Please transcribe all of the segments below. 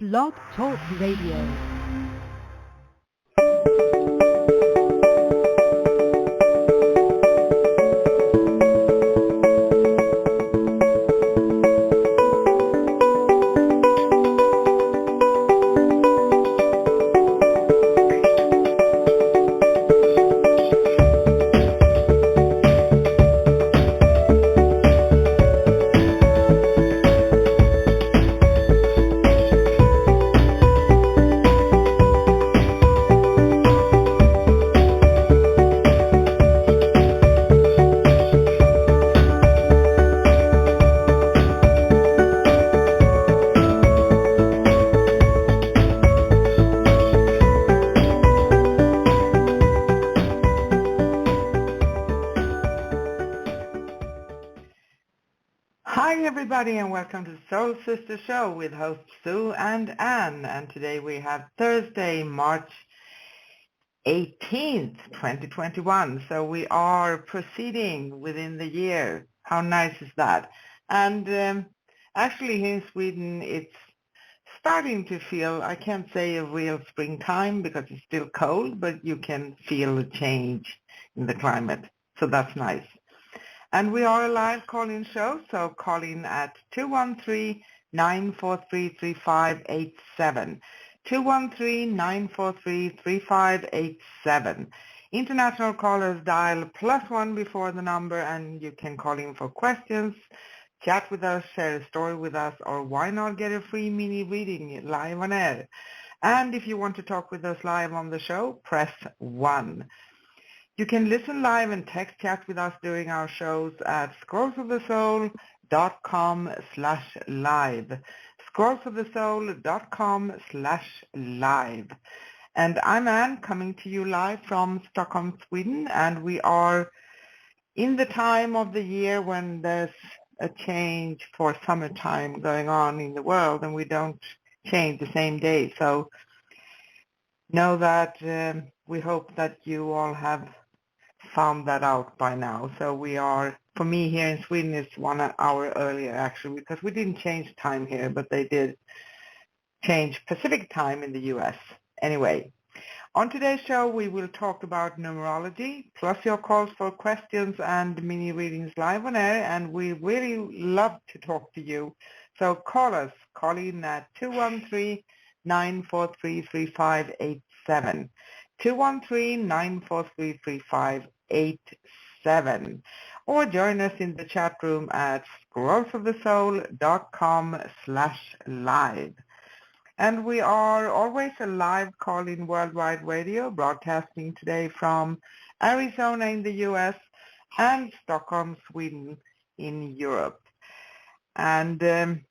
Blog Talk Radio. And welcome to Soul Sister Show with hosts Sue and Anne. And today we have Thursday, March 18th, 2021. So we are proceeding within the year. How nice is that? And actually here in Sweden, it's starting to feel, I can't say a real springtime because it's still cold, but you can feel a change in the climate. So that's nice. And we are a live call-in show, so call in at 213-943-3587. 213-943-3587. International callers dial +1 before the number, and you can call in for questions, chat with us, share a story with us, or why not get a free mini reading live on air. And if you want to talk with us live on the show, press 1. You can listen live and text chat with us during our shows at scrollsofthesoul.com/live. scrollsofthesoul.com/live. And I'm Anne, coming to you live from Stockholm, Sweden, and we are in the time of the year when there's a change for summertime going on in the world, and we don't change the same day. So know that we hope that you all have found that out by now. So we are, for me here in Sweden, it's 1 hour earlier actually, because we didn't change time here, but they did change Pacific time in the US. Anyway, on today's show we will talk about numerology, plus your calls for questions and mini readings live on air, and we really love to talk to you. So call us, call in at 213-943-3587. 213-943-3587, or join us in the chat room at scrollsofthesoul.com/live. And we are always a live call-in worldwide radio, broadcasting today from Arizona in the US and Stockholm, Sweden in Europe. And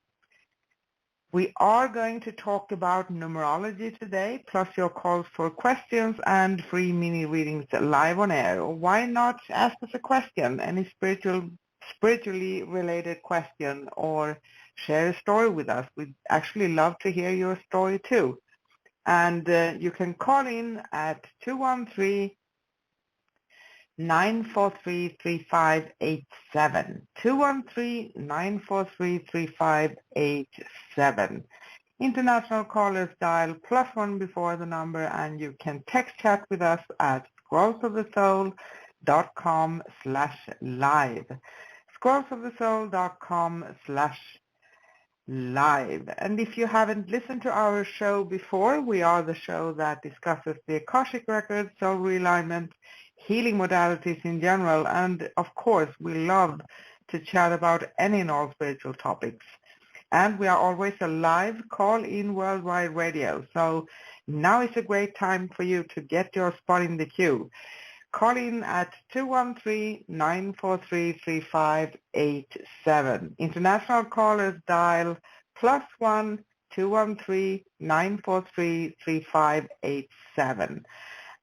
we are going to talk about numerology today, plus your calls for questions and free mini readings live on air. Why not ask us a question, any spiritually related question, or share a story with us. We'd actually love to hear your story too. And you can call in at 213-943-3587. 213-943-3587. International callers dial +1 before the number, and you can text chat with us at scrollsofthesoul.com/live. scrollsofthesoul.com/live. And if you haven't listened to our show before, we are the show that discusses the Akashic Records, soul realignment, healing modalities in general, and of course we love to chat about any and all spiritual topics. And we are always a live call-in worldwide radio, so now is a great time for you to get your spot in the queue. Call in at 213-943-3587. International callers dial +1 213-943-3587.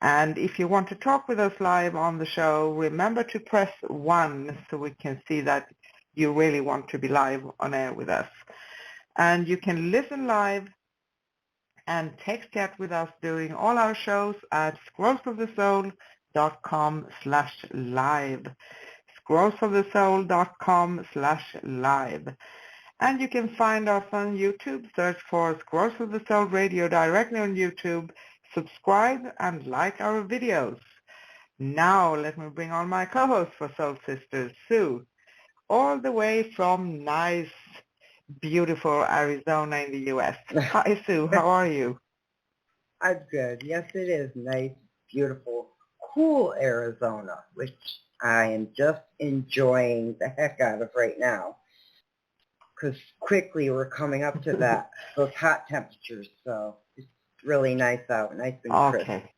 And if you want to talk with us live on the show, remember to press 1 so we can see that you really want to be live on air with us. And you can listen live and text chat with us during all our shows at scrollsofthesoul.com/live. scrollsofthesoul.com/live. And you can find us on YouTube. Search for Scrolls of the Soul Radio directly on YouTube. Subscribe and like our videos. Now let me bring on my co-host for Soul Sisters, Sue, all the way from nice, beautiful Arizona in the U.S. Hi, Sue. How are you? I'm good. Yes, it is nice, beautiful, cool Arizona, which I am just enjoying the heck out of right now. Because quickly we're coming up to those hot temperatures, so it's really nice out, nice and crisp. Okay.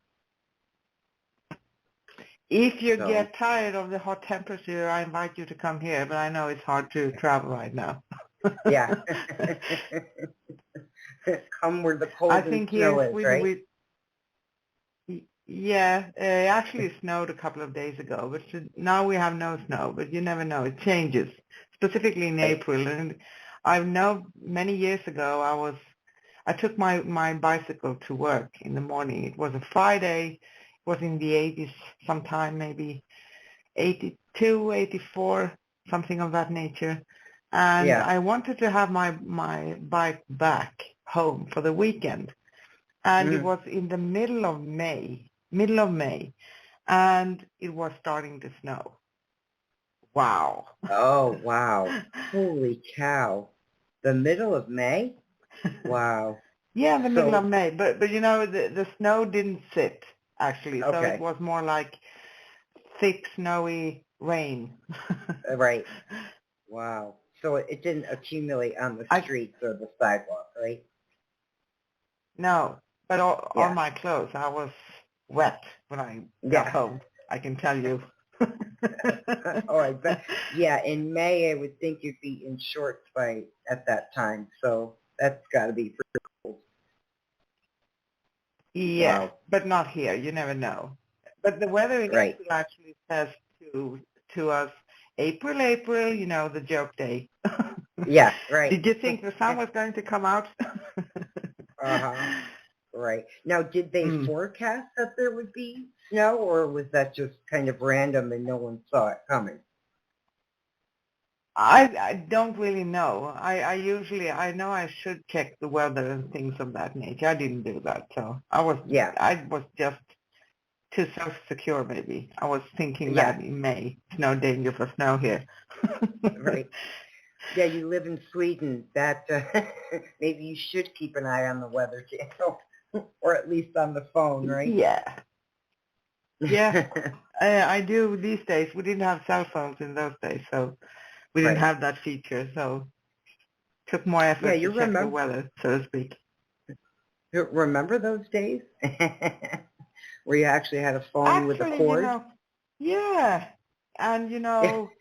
If you So, get tired of the hot temperature, I invite you to come here, but I know it's hard to travel right now. yeah. Come where the cold I and think here snow in is, Sweden right? yeah, it actually snowed a couple of days ago, but now we have no snow, but you never know. It changes, specifically in Right. April. And I know many years ago I took my bicycle to work in the morning. It was a Friday. It was in the 80s sometime, maybe 82, 84, something of that nature. And Yeah. I wanted to have my bike back home for the weekend. And it Mm. was in the middle of May, and it was starting to snow. Wow. Oh, wow. Holy cow. The middle of May? Wow. Yeah, the middle of So, May. But you know, the snow didn't sit, actually. So it okay. was more like thick, snowy rain. Right. Wow. So it didn't accumulate on the I streets or the sidewalk, right? No, but on Yeah. my clothes, I was wet when I got Yeah. home, I can tell you. Oh, I bet. Yeah, in May, I would think you'd be in shorts by at that time. So that's got to be pretty cold. Yeah, Wow. but not here. You never know. But the weather in Right. April actually says to us, April, you know, the joke day. Yeah. Right. Did you think the sun was going to come out? Uh-huh. Right. Now, did they Mm. forecast that there would be snow, or was that just kind of random and no one saw it coming? I don't really know. I know I should check the weather and things of that nature. I didn't do that, so Yeah. I was just too self-secure maybe. I was thinking Yeah. that in May, it's no danger for snow here. Right. Yeah, you live in Sweden. That maybe you should keep an eye on the weather channel, or at least on the phone, right? Yeah, yeah, I do these days. We didn't have cell phones in those days, so we didn't Right. have that feature. So it took more Yeah, effort to you check the weather, so to speak. remember those days where you actually had a phone with a Actually, you cord? know, yeah, and you know,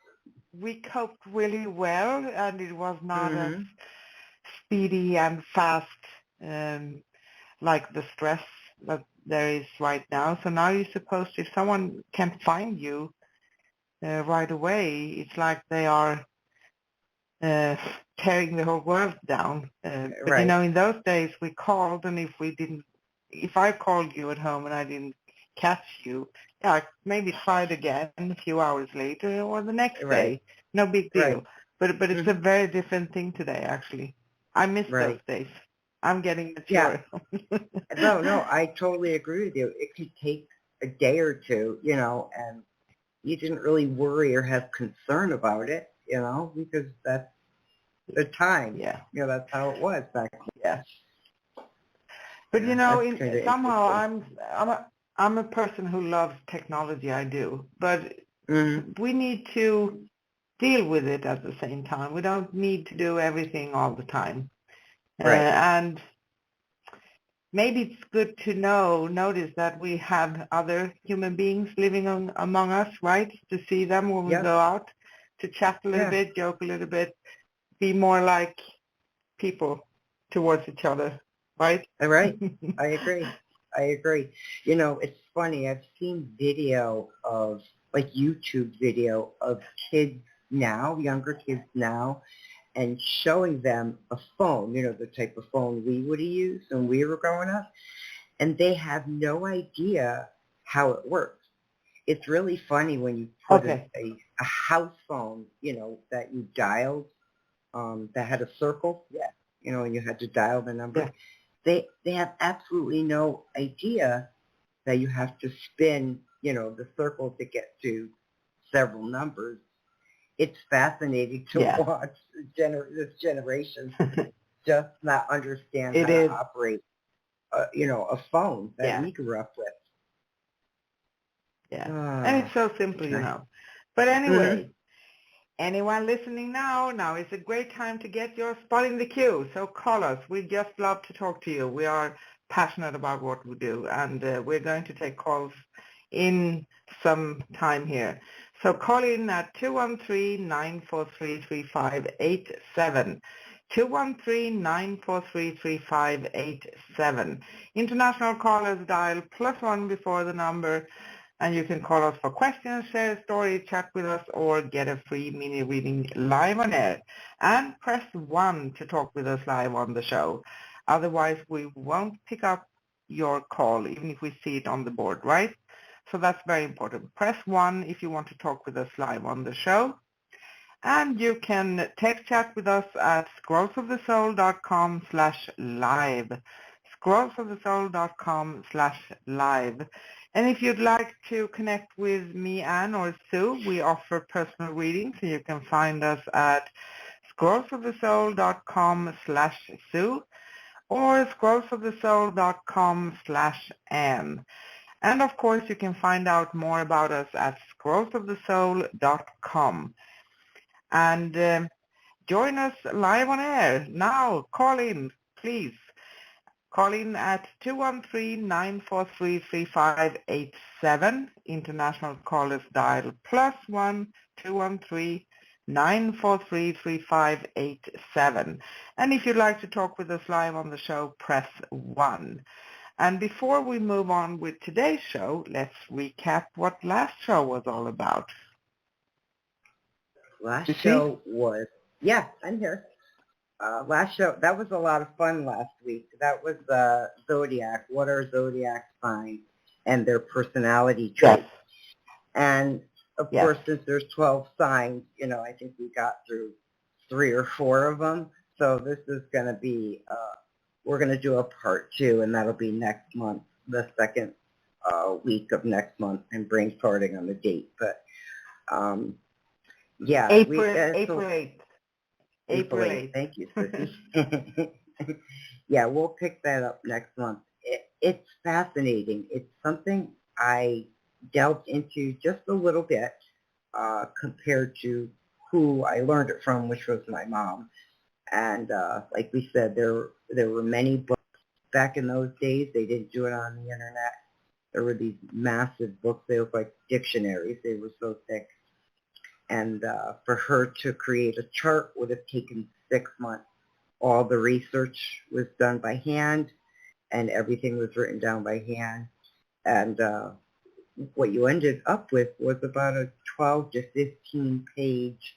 we coped really well, and it was not as Mm-hmm. speedy and fast like the stress that there is right now. So now you're supposed to, if someone can find you right away, it's like they are uh, tearing the whole world down. But you Right. know, in those days we called, and if I called you at home and I didn't catch you, yeah, I maybe tried again a few hours later or the next Right. day. No big deal. Right. But it's a Mm-hmm. very different thing today, actually. I miss those Right. days. I'm getting Yeah. mature. No, I totally agree with you. It could take a day or two, and you didn't really worry or have concern about it, because that's the time. Yeah, That's how it was back yeah. But then. you Yeah, know, that's kind of somehow interesting. I'm a person who loves technology. I do, but Mm-hmm. we need to deal with it at the same time. We don't need to do everything all the time. Right. And maybe it's good to notice that we have other human beings living among us, right? To see them when we Yep. go out, to chat a little Yeah. bit, joke a little bit, be more like people towards each other, right? Right. I agree. I agree. It's funny. I've seen video of like YouTube video of kids now, younger kids now, and showing them a phone, the type of phone we would have used when we were growing up, and they have no idea how it works. It's really funny when you put Okay. a house phone, that you dialed. that had a circle, and you had to dial the number. Yeah. They have absolutely no idea that you have to spin, the circle to get to several numbers. It's fascinating to watch this generation just not understand how to operate, a phone that we grew up with. Yeah, and it's so simple, But anyway, anyone listening now is a great time to get your spot in the queue. So call us. We just love to talk to you. We are passionate about what we do, and we're going to take calls in some time here. So call in at 213-943-3587. 213-943-3587. International callers dial +1 before the number, and you can call us for questions, share a story, chat with us, or get a free mini reading live on air. And press 1 to talk with us live on the show. Otherwise, we won't pick up your call, even if we see it on the board, right? So that's very important. Press 1 if you want to talk with us live on the show. And you can text chat with us at scrollsofthesoul.com/live. scrollsofthesoul.com/live. And if you'd like to connect with me, Anne, or Sue, we offer personal readings. So you can find us at scrollsofthesoul.com/Sue or scrollsofthesoul.com/Anne. And of course, you can find out more about us at scrollsofthesoul.com. And join us live on air. Now, call in, please. Call in at 213-943-3587. International callers dial +1 213-943-3587. And if you'd like to talk with us live on the show, press 1. And before we move on with today's show, let's recap what last show was all about. Last show was, I'm here. Last show, that was a lot of fun last week. That was Zodiac, what are Zodiac signs and their personality traits. Yes. And, of course, since there's 12 signs, I think we got through 3 or 4 of them. So this is going to be, we're going to do a part 2, and that'll be next month, the second week of next month. I'm brainstorming on the date. But, April 8th. April 8th. Thank you, Sissy. Yeah, we'll pick that up next month. It's fascinating. It's something I delved into just a little bit compared to who I learned it from, which was my mom. And like we said, there were many books back in those days. They didn't do it on the internet. There were these massive books. They looked like dictionaries. They were so thick. And for her to create a chart would have taken 6 months. All the research was done by hand, and everything was written down by hand. And what you ended up with was about a 12 to 15 page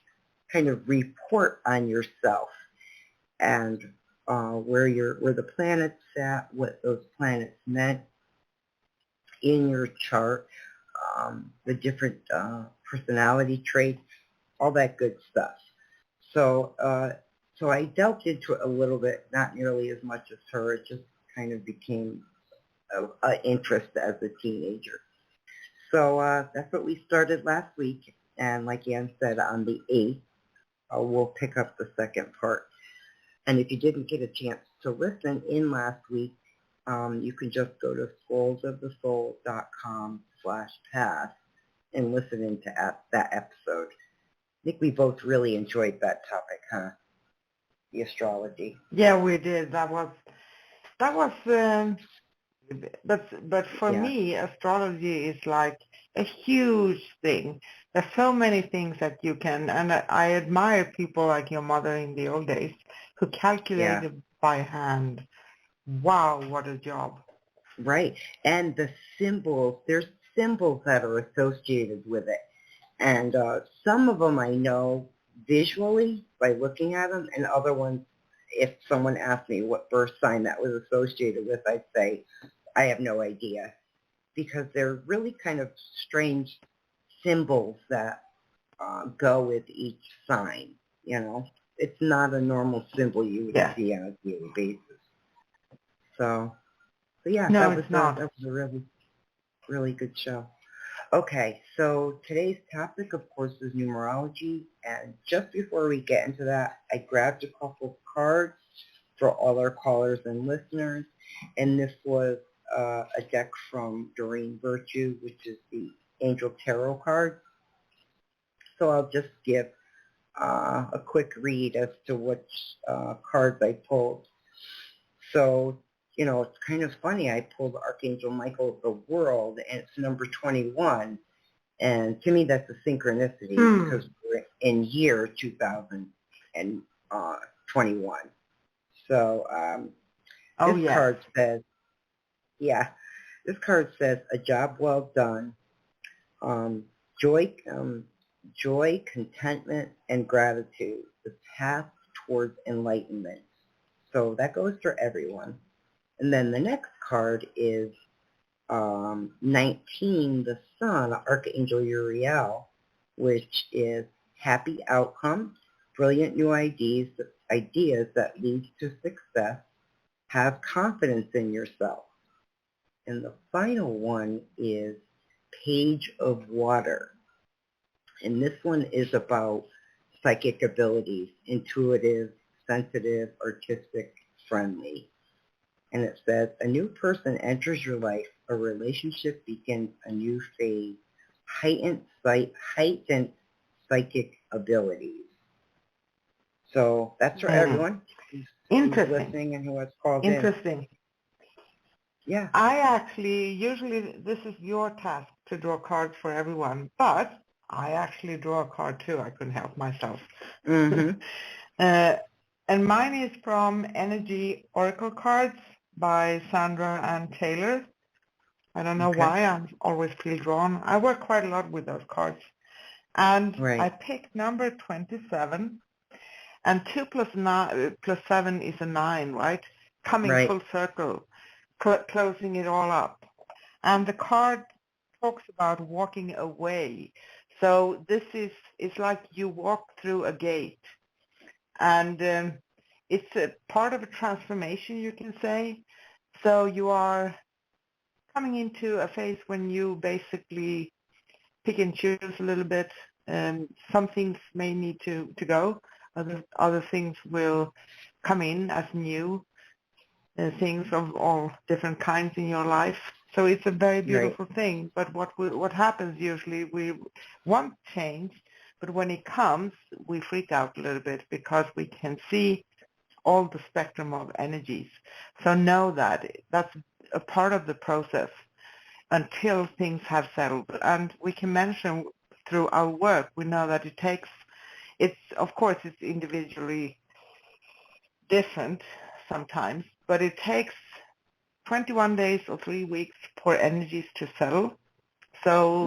kind of report on yourself, and where the planets sat, what those planets meant in your chart, the different personality traits, all that good stuff. So so I delved into it a little bit, not nearly as much as her. It just kind of became an interest as a teenager. So that's what we started last week. And like Ann said, on the 8th, we'll pick up the second part. And if you didn't get a chance to listen in last week, you can just go to scrollsofthesoul.com/pass and listen into that episode. I think we both really enjoyed that topic, huh? The astrology. Yeah, we did. That was but for me, astrology is like a huge thing. There's so many things that you can, and I admire people like your mother in the old days who calculated by hand. Wow, what a job. Right. And the symbols, there's symbols that are associated with it. And some of them I know visually by looking at them, and other ones, if someone asked me what birth sign that was associated with, I'd say, I have no idea, because they're really kind of strange symbols that go with each sign, it's not a normal symbol you would Yeah. see on a daily basis. So yeah, No, that was it's not. a really, really good show. Okay, so today's topic, of course, is numerology. And just before we get into that, I grabbed a couple of cards for all our callers and listeners. And this was a deck from Doreen Virtue, which is the Angel Tarot card. So I'll just give a quick read as to which cards I pulled. So, it's kind of funny. I pulled Archangel Michael, the World, and it's number 21. And to me, that's a synchronicity because we're in year 2021. So this card says, this card says, a job well done, joy, contentment, and gratitude, the path towards enlightenment. So that goes for everyone. And then the next card is 19, the Sun, Archangel Uriel, which is happy outcome, brilliant new ideas that lead to success, have confidence in yourself. And the final one is Page of Water. And this one is about psychic abilities, intuitive, sensitive, artistic, friendly. And it says, a new person enters your life, a relationship begins a new phase, heightened psychic abilities. So that's for everyone who's listening and who has called in. Interesting. Yeah. I actually, usually this is your task to draw cards for everyone, but I actually draw a card too. I couldn't help myself. Mm-hmm. And mine is from Energy Oracle Cards by Sandra Ann Taylor. I don't know why I always feel drawn. I work quite a lot with those cards. And I picked number 27. And 2 plus 7 is a 9, right? Coming full circle, closing it all up. And the card talks about walking away. So this is, it's like you walk through a gate. And it's a part of a transformation, you can say. So you are coming into a phase when you basically pick and choose a little bit. Some things may need to go. Other things will come in as new things of all different kinds in your life. So it's a very beautiful thing. But what happens usually, we want change, but when it comes, we freak out a little bit because we can see all the spectrum of energies. So know that that's a part of the process until things have settled. And we can mention through our work, we know that it takes, of course it's individually different sometimes, but it takes 21 days or 3 weeks for energies to settle. So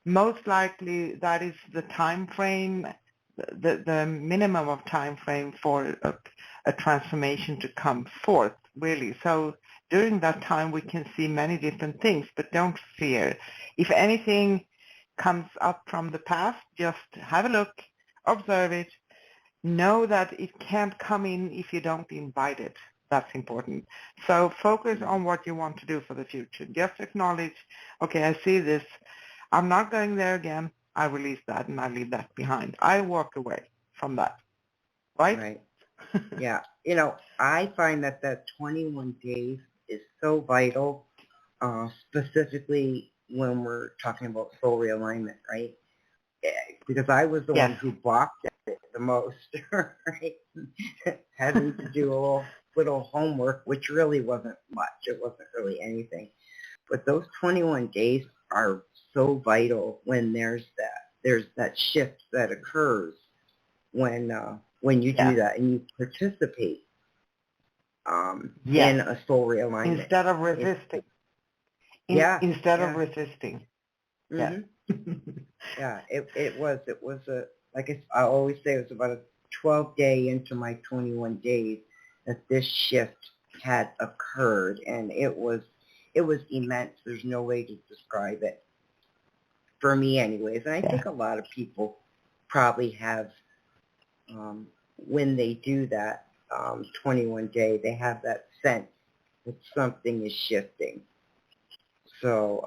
most likely that is the time frame, the minimum of time frame for a transformation to come forth, really. So during that time we can see many different things, but don't fear. If anything comes up from the past, just have a look, observe it, know that it can't come in if you don't invite it. That's important. So focus on what you want to do for the future. Just acknowledge, okay, I see this. I'm not going there again. I release that and I leave that behind. I walk away from that. Right? Yeah. I find that 21 days is so vital, specifically when we're talking about soul realignment, right? Because I was the one who blocked it the most, right? Having to do a little homework, which really wasn't much. It wasn't really anything. But those 21 days are so vital when there's that shift that occurs when you do that and you participate in a soul realignment. Instead of resisting. Instead of resisting. Mm-hmm. Yeah, it was a, like I always say, it was about a 12-day into my 21 days that this shift had occurred, and it was immense. There's no way to describe it, for me anyways. And I think a lot of people probably have when they do that 21 day, they have that sense that something is shifting. So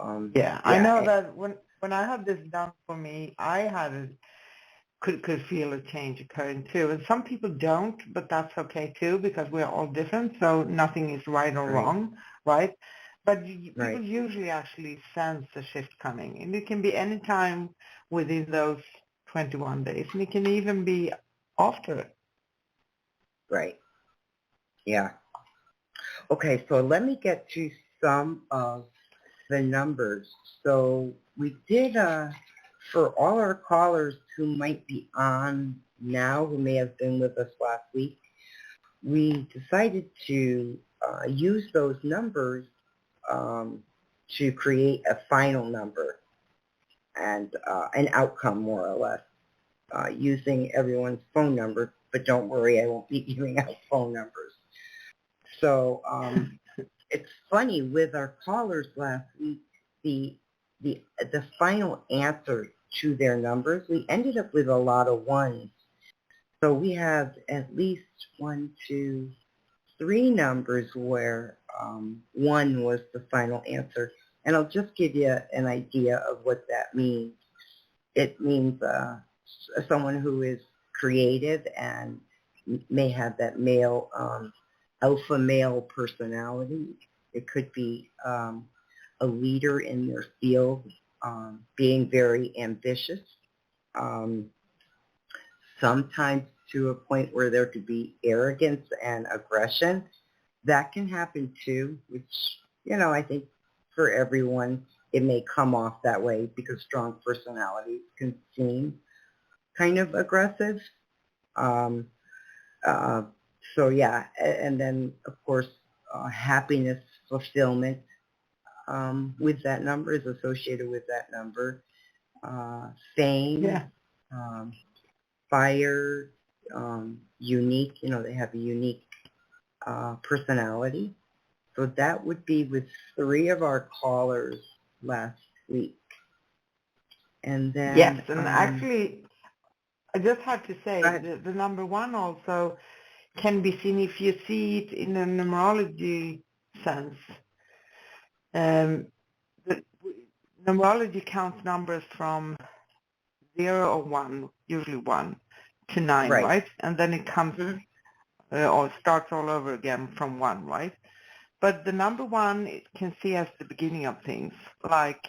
I know that when I had this done for me, I could feel a change occurring too. And some people don't, but that's okay too, because we're all different, so nothing is right or wrong, right? But people usually actually sense the shift coming, and it can be any time within those 21 days, and it can even be after it. Right. Yeah. Okay, so let me get to some of the numbers. So we did, for all our callers who might be on now, who may have been with us last week, we decided to use those numbers to create a final number and an outcome, more or less, using everyone's phone number. But don't worry, I won't be giving out phone numbers. So it's funny, with our callers last week, the final answer to their numbers, we ended up with a lot of ones. So we have at least 1, 2, 3 numbers where 1 was the final answer. And I'll just give you an idea of what that means. It means someone who is creative and may have that male, alpha male personality. It could be a leader in their field, being very ambitious, sometimes to a point where there could be arrogance and aggression. That can happen too, which, I think for everyone, it may come off that way because strong personalities can seem kind of aggressive. So yeah, and then of course, happiness, fulfillment with that number is associated with that number. Fame, fire, unique, they have a unique personality. So that would be with 3 of our callers last week. And then... Yes, and actually, I just have to say, the number 1 also can be seen if you see it in a numerology sense. The numerology counts numbers from 0 or 1, usually 1, to 9, right? And then it comes or starts all over again from 1, right? But the number 1 it can see as the beginning of things. Like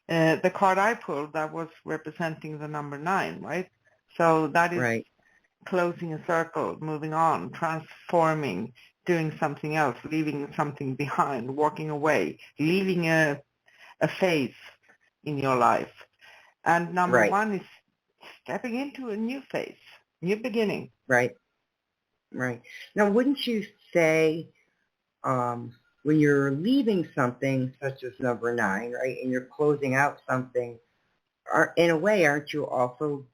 the card I pulled, that was representing the number 9, right? So that is closing a circle, moving on, transforming, doing something else, leaving something behind, walking away, leaving a phase in your life. And number 1 is stepping into a new phase, new beginning. Right. Now, wouldn't you say when you're leaving something such as number 9, right, and you're closing out something, in a way, aren't you also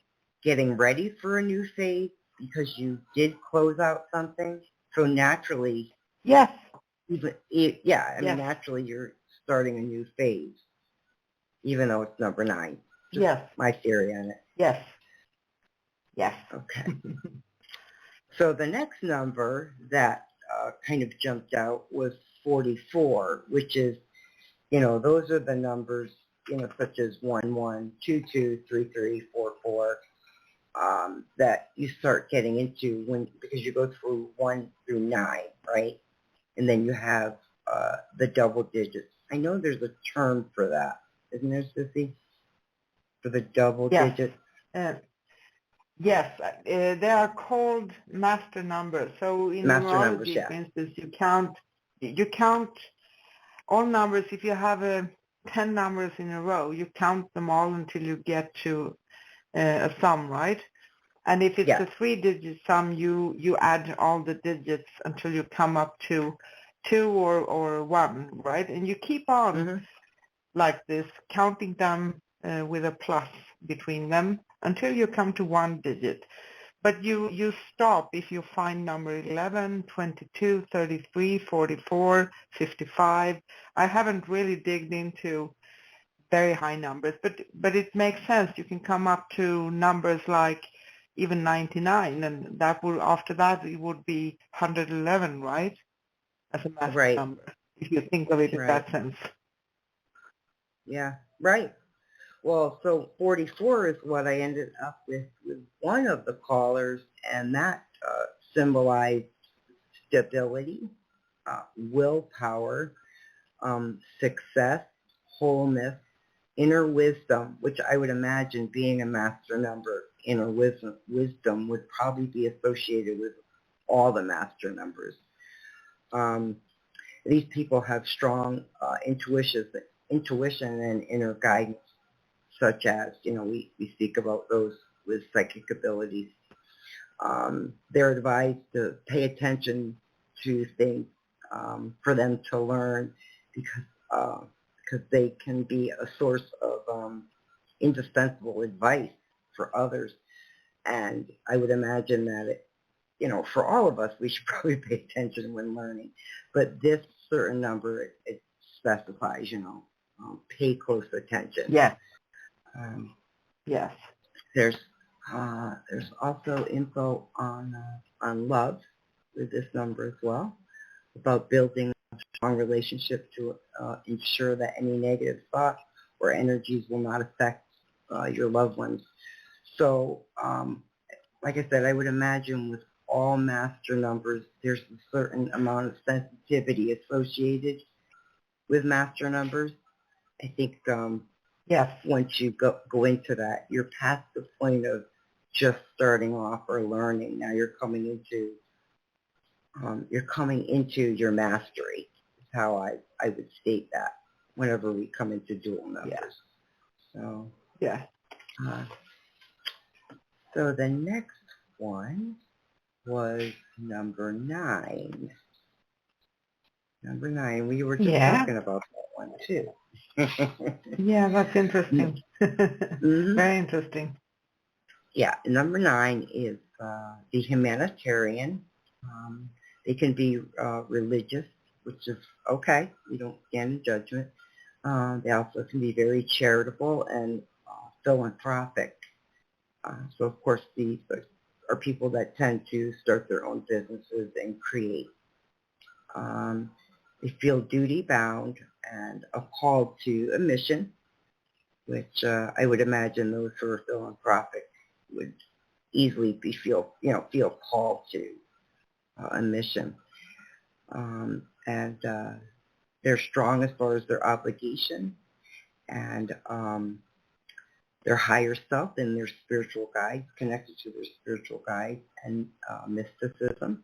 getting ready for a new phase because you did close out something? So naturally, yes, naturally you're starting a new phase, even though it's number 9. Just my theory on it. Yes. Okay. So the next number that kind of jumped out was 44, which is, those are the numbers, such as 1, 1, 2, 2, 3, 3, 4, 4, that you start getting into because you go through 1 through 9, right? And then you have the double digits. I know there's a term for that, isn't there, Sissy? For the double digits? Yes, they are called master numbers. So in numerology, for instance, you count all numbers. If you have 10 numbers in a row, you count them all until you get to a sum, right? And if it's a 3-digit sum, you add all the digits until you come up to 2 or 1, right? And you keep on like this, counting them with a plus between them until you come to 1 digit. But you stop if you find number 11, 22, 33, 44, 55. I haven't really digged into very high numbers, but it makes sense. You can come up to numbers like even 99, and that would, after that, it would be 111, right? As a master Right. number, if you think of it in Right. that sense. Yeah. Right. Well, so 44 is what I ended up with one of the callers, and that symbolized stability, willpower, success, wholeness, inner wisdom, which I would imagine being a master number, inner wisdom would probably be associated with all the master numbers. These people have strong intuition and inner guidance, such as, we speak about those with psychic abilities. They're advised to pay attention to things for them to learn, because they can be a source of indispensable advice for others. And I would imagine that for all of us, we should probably pay attention when learning. But this certain number, it specifies, pay close attention. Yes. Yes. There's also info on love with this number as well, about building a strong relationship to ensure that any negative thoughts or energies will not affect your loved ones. So, like I said, I would imagine with all master numbers, there's a certain amount of sensitivity associated with master numbers. I think yes, once you go into that, you're past the point of just starting off or learning. Now you're coming into your mastery. Is how I would state that whenever we come into dual numbers. Yeah. So yeah. So the next one was number 9. Number 9. We were just talking about that one too. Yeah, that's interesting. Mm-hmm. Very interesting. Yeah, number 9 is the humanitarian. They can be religious, which is okay. We don't stand in judgment. They also can be very charitable and philanthropic. So, of course, these are people that tend to start their own businesses and create. They feel duty-bound and are called to a mission, which I would imagine those who are philanthropic would easily feel called to a mission. And they're strong as far as their obligation and their higher self and their spiritual guides, connected to their spiritual guides and mysticism,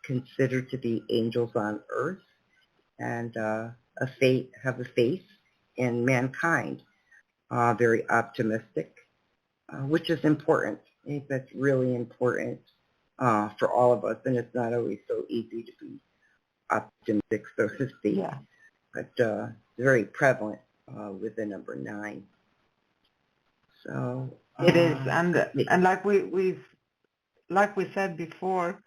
considered to be angels on earth, and have a faith in mankind, very optimistic, which is important. I think that's really important for all of us, and it's not always so easy to be optimistic, so to speak. Yeah. But very prevalent with the number 9. So it is, and like we said before,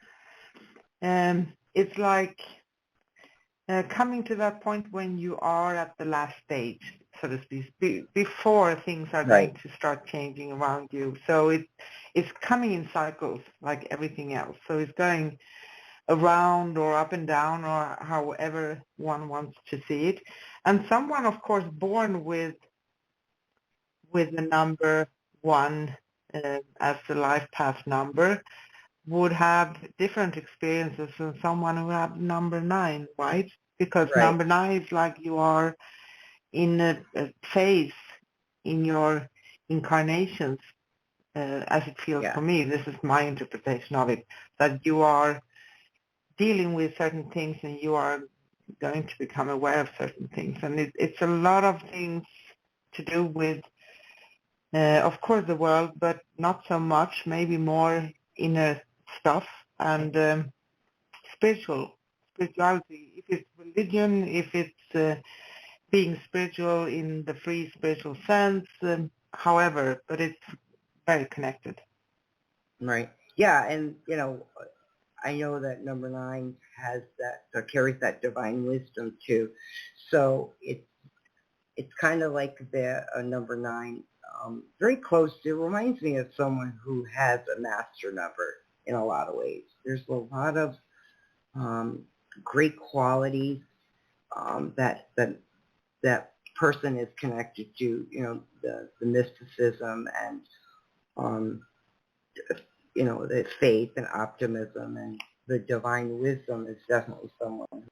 it's like coming to that point when you are at the last stage, so to speak, before things are going to start changing around you. So it's coming in cycles like everything else. So it's going around or up and down, or however one wants to see it. And someone, of course, born with the number 1 as the life path number would have different experiences than someone who have number 9, right? Because number 9 is like you are in a phase in your incarnations, as it feels for me. This is my interpretation of it, that you are dealing with certain things and you are going to become aware of certain things. And it's a lot of things to do with, of course, the world, but not so much, maybe more inner stuff and spirituality. If it's religion, if it's being spiritual in the free spiritual sense, however, but it's very connected. Right. Yeah, and I know that number 9 has that, carries that divine wisdom too. So it's kind of like the number 9 very close to, it reminds me of someone who has a master number in a lot of ways. There's a lot of great qualities that person is connected to, the mysticism and, the faith and optimism, and the divine wisdom is definitely someone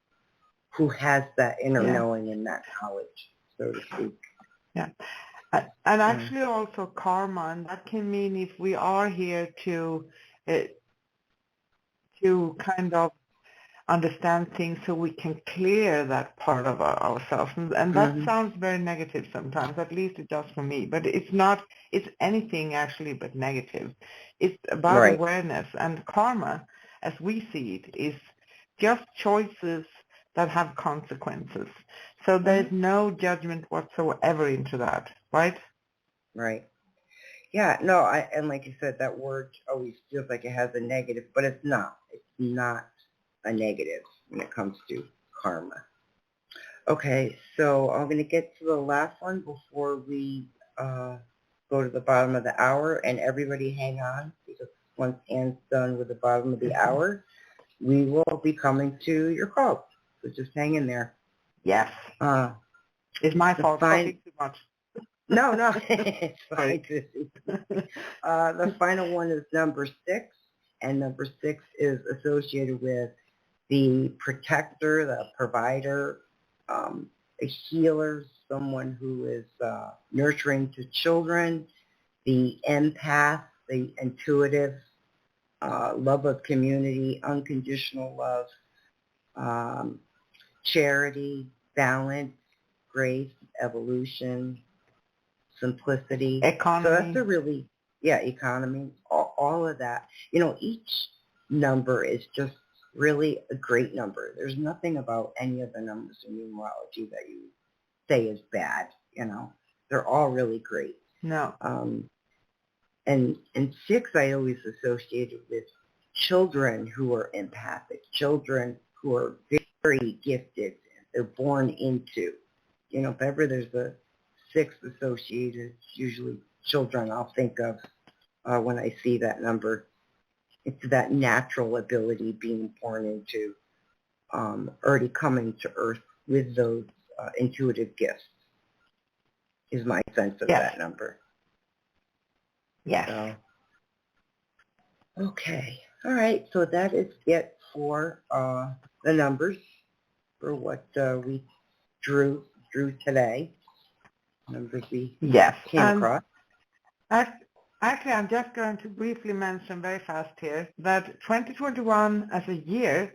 who has that inner knowing and that knowledge, so to speak. Yeah. And actually also karma, and that can mean if we are here to kind of understand things so we can clear that part of ourselves. And that sounds very negative sometimes, at least it does for me. But it's not, it's anything actually but negative. It's about awareness. And karma, as we see it, is just choices that have consequences. So there's no judgment whatsoever into that, right? Right. Yeah, no, and like you said, that word always feels like it has a negative, but it's not. It's not a negative when it comes to karma. Okay, so I'm going to get to the last one before we go to the bottom of the hour, and everybody hang on, because once Anne's done with the bottom of the hour, we will be coming to your call. So just hang in there. Yes. It's my fault. Talking too much. No, it's fine. The final one is number 6, and number 6 is associated with the protector, the provider, a healer, someone who is nurturing to children, the empath, the intuitive, love of community, unconditional love, charity, balance, grace, evolution, simplicity. Economy. So that's a really, economy, all of that. Each number is just really a great number. There's nothing about any of the numbers in numerology that you say is bad, They're all really great. No. And 6 I always associated with children who are empathic, children who are very gifted. They're born into, if ever there's a 6 associated, it's usually children I'll think of when I see that number. It's that natural ability being born into, already coming to Earth with those intuitive gifts is my sense of that number. Yes. So, okay. All right. So that is it for the numbers for what we drew today. Numbers we came across. Actually, I'm just going to briefly mention very fast here that 2021 as a year,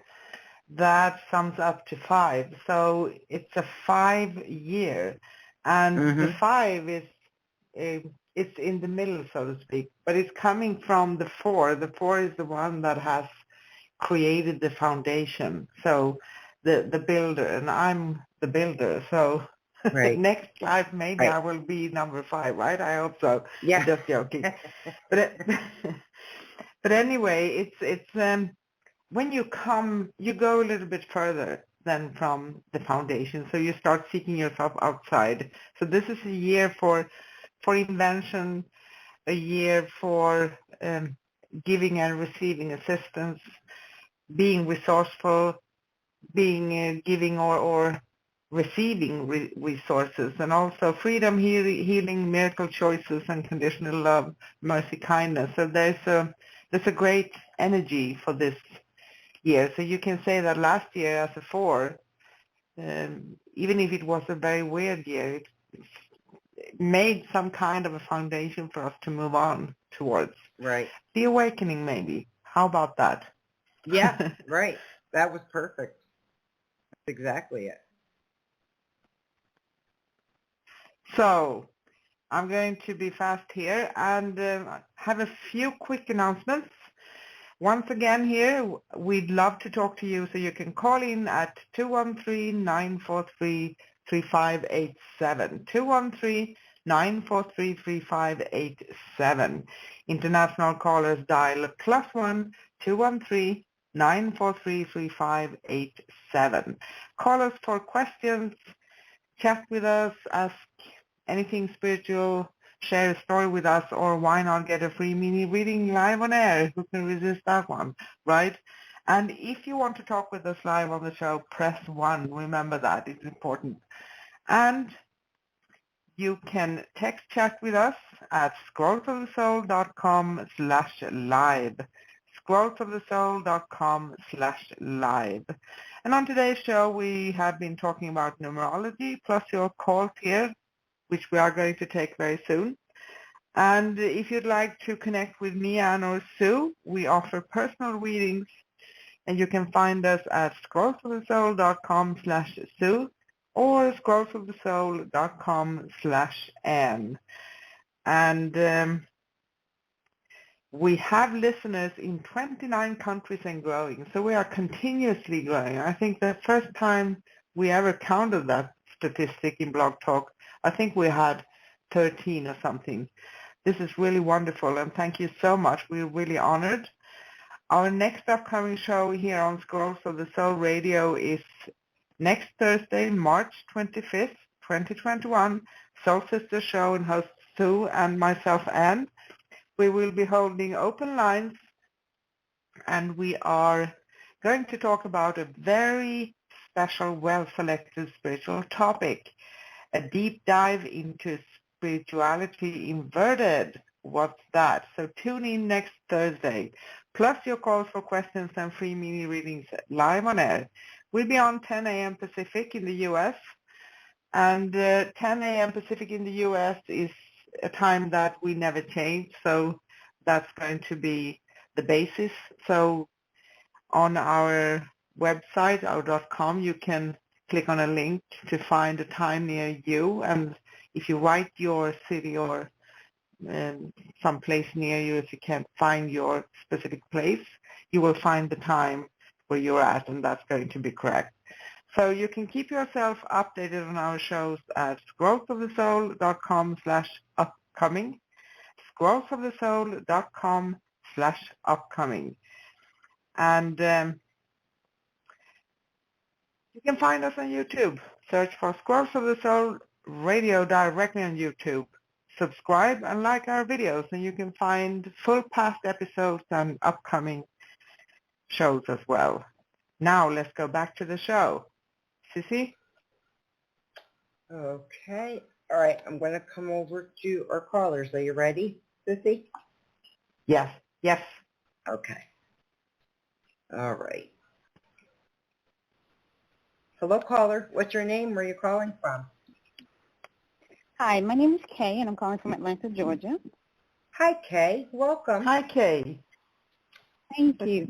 that sums up to 5. So it's a 5 year. And the 5 is, it's in the middle, so to speak, but it's coming from the 4. The 4 is the one that has created the foundation. So the builder, and I'm the builder. So next life, maybe I will be number 5, right? I hope so. Yeah. I'm just joking. But anyway, it's when you go a little bit further than from the foundation. So you start seeking yourself outside. So this is a year for invention, a year for giving and receiving assistance, being resourceful, being giving or receiving resources, and also freedom, healing, miracle choices, and conditional love, mercy, kindness. So there's a great energy for this year. So you can say that last year as a 4, even if it was a very weird year, it made some kind of a foundation for us to move on towards. Right. The awakening, maybe. How about that? Yeah, right. That was perfect. That's exactly it. So I'm going to be fast here and have a few quick announcements. Once again here, we'd love to talk to you, so you can call in at 213-943-3587. 213-943-3587. International callers dial +1 213-943-3587. Call us for questions, chat with us, ask anything spiritual, share a story with us, or why not get a free mini reading live on air? Who can resist that one, right? And if you want to talk with us live on the show, press 1. Remember that. It's important. And you can text chat with us at scrollsofthesoul.com/live. scrollsofthesoul.com/live. And on today's show, we have been talking about numerology, plus your calls here, which we are going to take very soon. And if you'd like to connect with me, Anne, or Sue, we offer personal readings, and you can find us at scrollsofthesoul.com/Sue or scrollsofthesoul.com/Anne. And we have listeners in 29 countries and growing, so we are continuously growing. I think the first time we ever counted that statistic in Blog Talk, I think we had 13 or something. This is really wonderful, and thank you so much. We're really honored. Our next upcoming show here on Scrolls of the Soul Radio is next Thursday, March 25th, 2021, Soul Sister Show, and host Sue and myself, Anne. We will be holding open lines, and we are going to talk about a very special, well-selected spiritual topic, a deep dive into spirituality inverted. What's that? So tune in next Thursday. Plus your calls for questions and free mini readings live on air. We'll be on 10 a.m. Pacific in the U.S. And 10 a.m. Pacific in the U.S. is a time that we never change, so that's going to be the basis. So on our website, our .com, you can click on a link to find a time near you, and if you write your city or some place near you, if you can't find your specific place, you will find the time where you're at, and that's going to be correct. So you can keep yourself updated on our shows at scrollsofthesoul.com/upcoming, scrollsofthesoul.com/upcoming. And you can find us on YouTube. Search for Scrolls of the Soul Radio directly on YouTube. Subscribe and like our videos, and you can find full past episodes and upcoming shows as well. Now let's go back to the show. Sissy? Okay. All right. I'm going to come over to our callers. Are you ready, Sissy? Yes. Yes. Okay. All right. Hello, caller. What's your name? Where are you calling from? Hi, my name is Kay, and I'm calling from Atlanta, Georgia. Hi, Kay. Welcome. Hi, Kay. Thank you.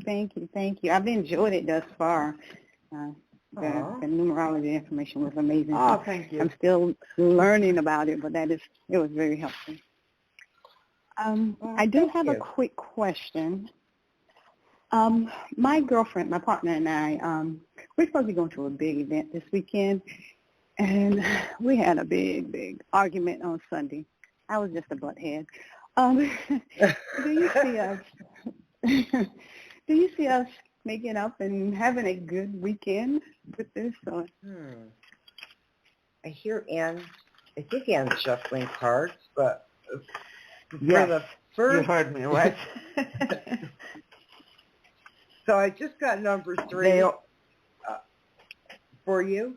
I've enjoyed it thus far. The numerology information was amazing. Oh, thank you. I'm still learning about it, but it was very helpful. I do have a quick question. My girlfriend, my partner, and I, we're supposed to be going to a big event this weekend, and we had a big argument on Sunday. I was just a butthead. Do you see us making up and having a good weekend with this? Or? I hear Anne. I think Anne's shuffling cards, but yes, you heard me, right? So I just got number 3 for you.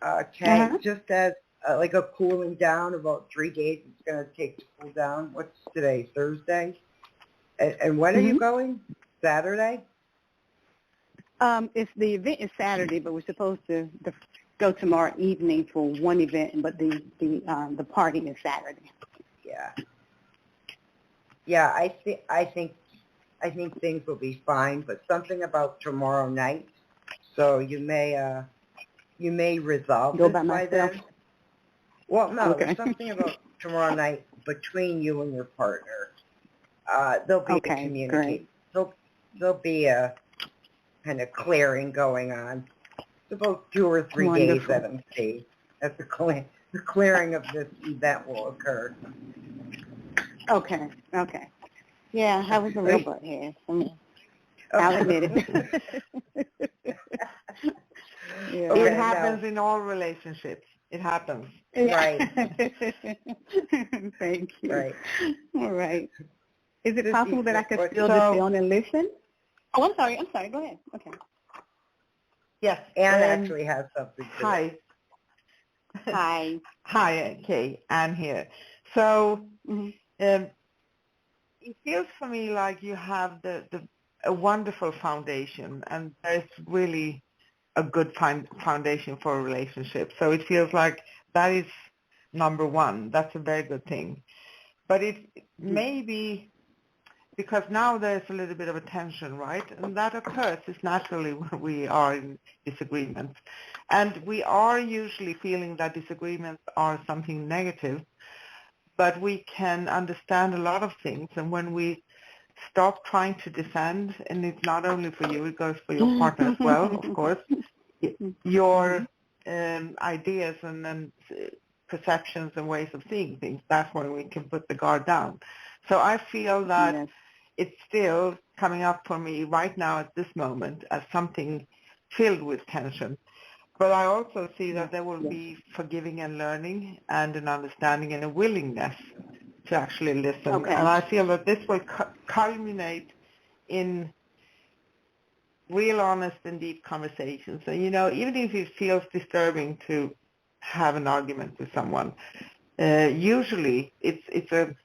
Okay, just as like a cooling down, about 3 days it's going to take to cool down. What's today, Thursday? And when are you going? Saturday? The event is Saturday, but we're supposed to go tomorrow evening for one event, but the party is Saturday. Yeah. I think things will be fine, but something about tomorrow night. So you may resolve go this by myself. then. Well, no, okay. There's something about tomorrow night between you and your partner. There'll be the communication. There'll be a kind of clearing going on. It's about 2 or 3 days that I'm seeing that the clearing of this event will occur. Okay. Yeah, I was a real butthead. I'll admit it. It happens in all relationships. It happens. Right. Thank you. Right. All right. Is it possible that I could still So- just stay on and listen? Oh, I'm sorry. Go ahead. Okay. Yes. Anne actually has something to Hi. Hi. Hi, Kay. Anne here. So it feels for me like you have a wonderful foundation, and there's really a good foundation for a relationship. So it feels like that is number one. That's a very good thing. But it may be because now there's a little bit of a tension, right? And that occurs is naturally when we are in disagreements. And we are usually feeling that disagreements are something negative, but we can understand a lot of things. And when we stop trying to defend, and it's not only for you, it goes for your partner as well, of course, your ideas and perceptions and ways of seeing things, that's when we can put the guard down. So I feel that it's still coming up for me right now at this moment as something filled with tension. But I also see that there will be forgiving and learning and an understanding and a willingness to actually listen. Okay. And I feel that this will culminate in real honest and deep conversations. And, even if it feels disturbing to have an argument with someone, usually it's a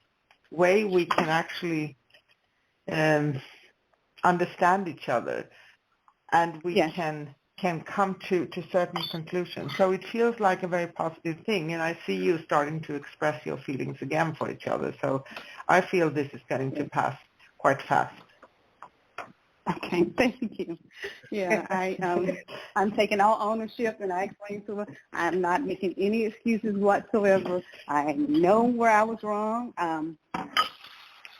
way we can actually understand each other, and we can come to certain conclusions. So it feels like a very positive thing, and I see you starting to express your feelings again for each other. So I feel this is going to pass quite fast. Okay, thank you. Yeah, I'm taking all ownership, and I explained to her I'm not making any excuses whatsoever. I know where I was wrong,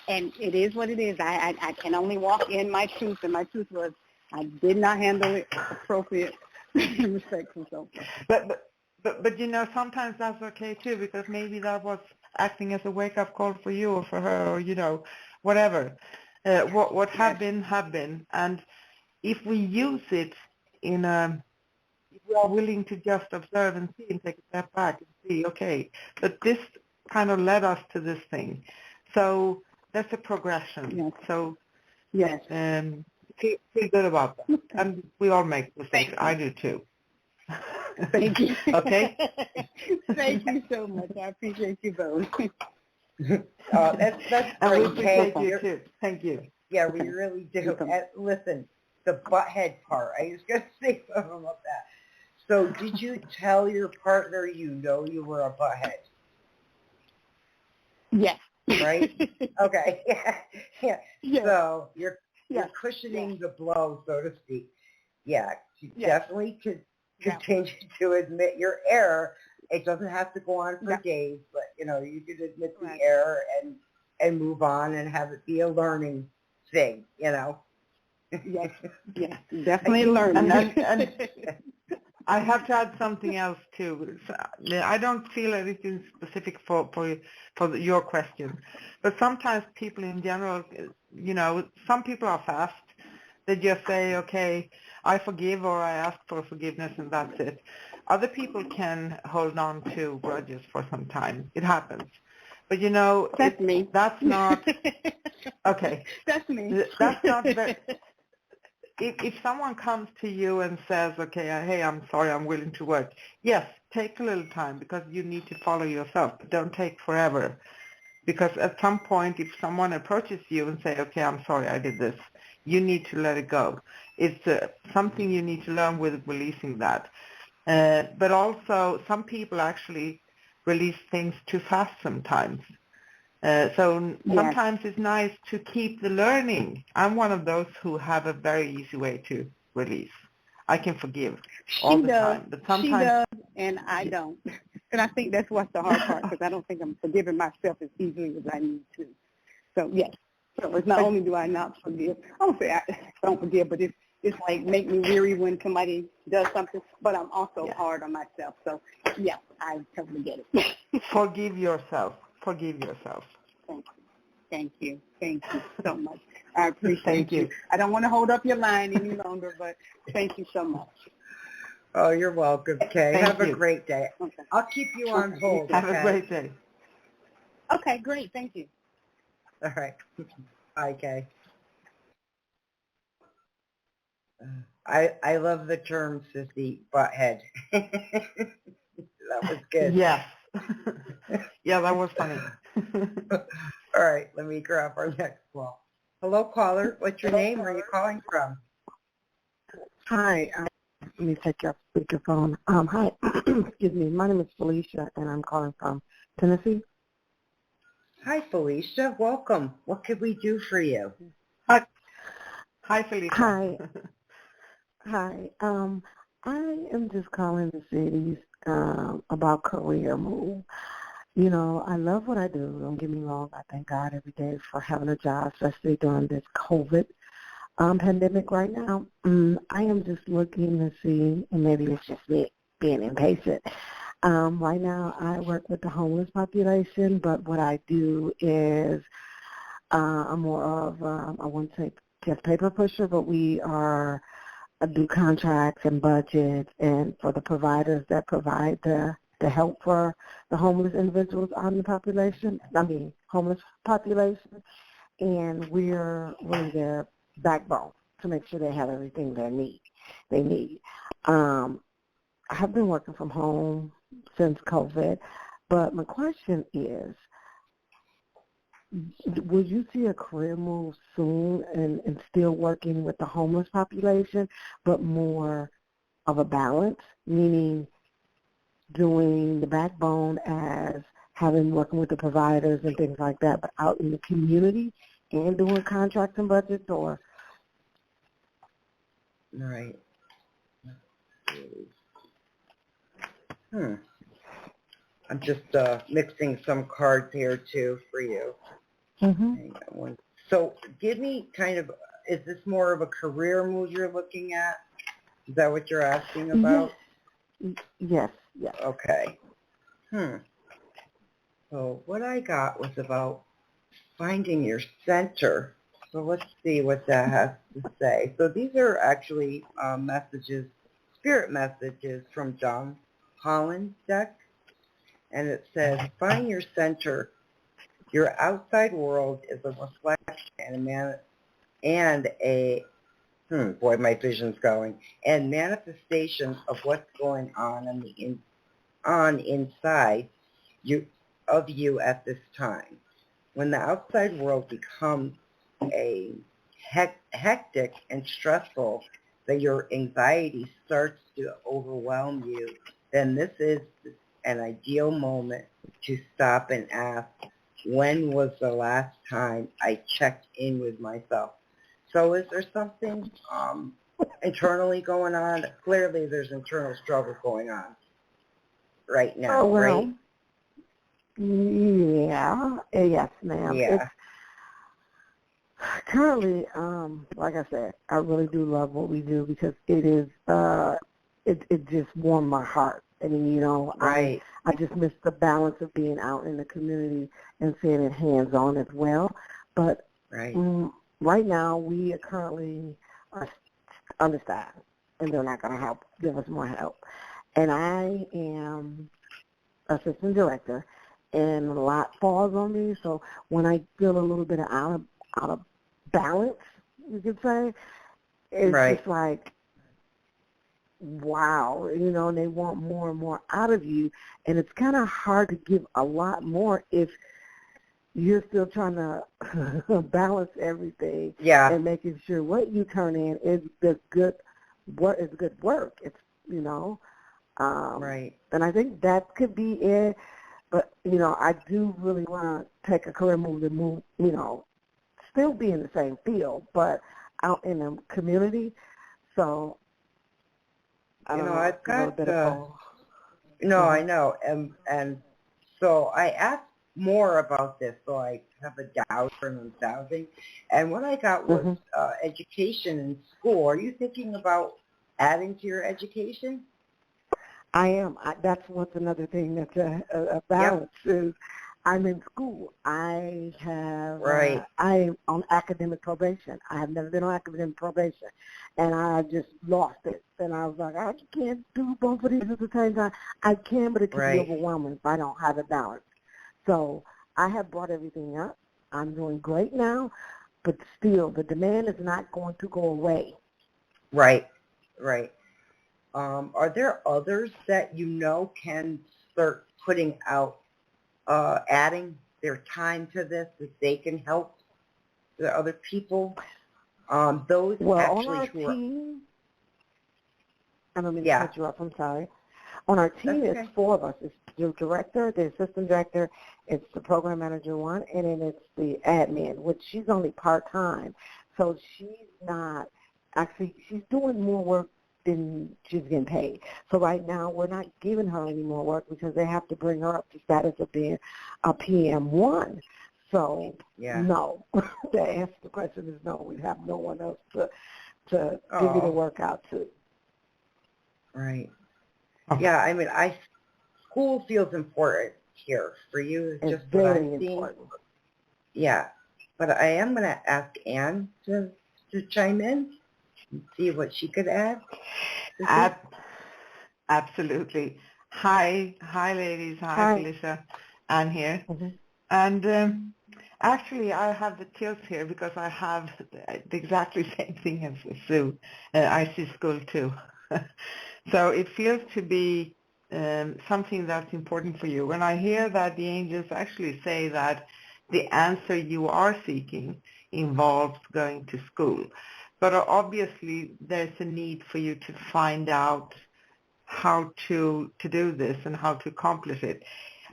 and it is what it is. I can only walk in my truth, and my truth was I did not handle it appropriate and respectful. So, but sometimes that's okay too, because maybe that was acting as a wake-up call for you or for her, or whatever. What have been, and if we use it if we are willing to just observe and see and take a step back and see, okay, but this kind of led us to this thing. So that's a progression. Yes. So yes. Feel good about that. And we all make mistakes. I do too. Thank you. Okay? Thank you so much. I appreciate you both. That's And we great. appreciate you too. Thank you. Yeah, we really do. And listen, the butthead part, I was going to say something about that. So did you tell your partner you were a butthead? Yes. Right? Okay. Yeah. Yes. So you're cushioning the blow, so to speak. Yeah, you definitely could continue to admit your error. It doesn't have to go on for days, but you could admit the error and move on and have it be a learning thing. Yes, definitely learning. And I have to add something else too. I don't feel anything specific for your question, but sometimes people in general, some people are fast. They just say, okay, I forgive, or I ask for forgiveness, and that's it. Other people can hold on to grudges for some time. It happens. But that's me. That's not okay. That's me. That's not very. If someone comes to you and says, okay, hey, I'm sorry, I'm willing to work, yes, take a little time because you need to follow yourself, but don't take forever. Because at some point, if someone approaches you and say, okay, I'm sorry, I did this, you need to let it go. It's something you need to learn with releasing that. But also, some people actually release things too fast sometimes. So sometimes it's nice to keep the learning. I'm one of those who have a very easy way to release. I can forgive all the time. But sometimes she does, and I don't. And I think that's what's the hard part, because I don't think I'm forgiving myself as easily as I need to. So, yes. So it's not only do I not forgive, I don't say I don't forgive, but it's like make me weary when somebody does something, but I'm also hard on myself. So, yeah, I totally get it. Forgive yourself. Forgive yourself. Thank you. Thank you so much. I appreciate you. I don't want to hold up your line any longer, but thank you so much. Oh, you're welcome, Kay. Thank Have a you. great day. Okay. I'll keep you on Okay. hold, Have okay? a great day. Okay, great. Thank you. All right. Bye, Kay. I love the term sissy butthead. That was good. Yes. Yeah, that was funny. All right, let me grab our next call. Hello, caller. What's your name? Where are you calling from? Hi, let me take your speakerphone. Hi, excuse me. My name is Felicia, and I'm calling from Tennessee. Hi, Felicia. Welcome. What could we do for you? Hi, Felicia. Hi. Hi. I am just calling to see about career move. You know, I love what I do. Don't get me wrong. I thank God every day for having a job, especially during this COVID pandemic right now. I am just looking to see, and maybe it's just me being impatient. Right now, I work with the homeless population, but what I do is I'm more of, I wouldn't say just paper pusher, but I do contracts and budgets, and for the providers that provide the help for the homeless individuals out in the population, homeless population, and we're really their backbone to make sure they have everything they need. I have been working from home since COVID, but my question is, would you see a career move soon and still working with the homeless population, but more of a balance, meaning doing the backbone as working with the providers and things like that, but out in the community and doing contracts and budgets, or? All right. I'm just mixing some cards here, too, for you. Mm-hmm. Hang on one. So give me is this more of a career move you're looking at? Is that what you're asking about? Yes. Okay. So what I got was about finding your center. So let's see what that has to say. So these are actually spirit messages from John Holland's deck. And it says, find your center. Your outside world is a reflection boy, my vision's going, and manifestation of what's going on inside of you at this time. When the outside world becomes a hectic and stressful, that your anxiety starts to overwhelm you, then this is an ideal moment to stop and ask, when was the last time I checked in with myself? So is there something internally going on? Clearly there's internal struggle going on right now, right? Yeah. Yes, ma'am. Yeah. It's currently, like I said, I really do love what we do because it is, it just warmed my heart. I mean, you know, right. I just miss the balance of being out in the community and seeing it hands-on as well. But right now, we are currently understaffed, and they're not going to give us more help. And I am assistant director, and a lot falls on me. So when I feel a little bit of out of balance, you could say, it's just like, wow, you know, and they want more and more out of you, and it's kind of hard to give a lot more if you're still trying to balance everything and making sure what you turn in is the good work. Is good work. It's, you know, and I think that could be it. But you know, I do really want to take a career move to move, you know, still be in the same field, but out in the community. So. I know, and so I asked more about this, so I have a doubt from dowsing, and what I got was education in school. Are you thinking about adding to your education? I am. That's what's another thing that's a balance is I'm in school. I have, Right. I'm on academic probation. I have never been on academic probation. And I just lost it. And I was like, I can't do both of these at the same time. I can, but it could be Right. overwhelming if I don't have it balanced. So I have brought everything up. I'm doing great now, but still the demand is not going to go away. Right. Right. Are there others that you know can start putting out, adding their time to this, that they can help the other people? Those Well, on actually our who are, team, I don't mean to yeah, cut you off, I'm sorry. On our team, that's it's okay. 4 of us. It's the director, the assistant director, it's the program manager one, and then it's the admin, which she's only part-time. So she's not, actually, she's doing more work than she's getting paid. So right now, we're not giving her any more work because they have to bring her up to status of being a PM1. So, Yeah. no. The answer to the question is no. We have no one else to divvy the Oh, work out to. right. Okay. Yeah, I mean, school feels important here for you, is It's just what very I'm seeing. important. Yeah, but I am going to ask Anne to chime in and see what she could add. Ab- Absolutely. Hi, ladies. Hi, Hi. Felicia. Anne here. Mm-hmm. And actually, I have the chills here because I have the exactly same thing as Sue. I see school too. So it feels to be something that's important for you. When I hear that the angels actually say that the answer you are seeking involves going to school. But obviously, there's a need for you to find out how to do this and how to accomplish it.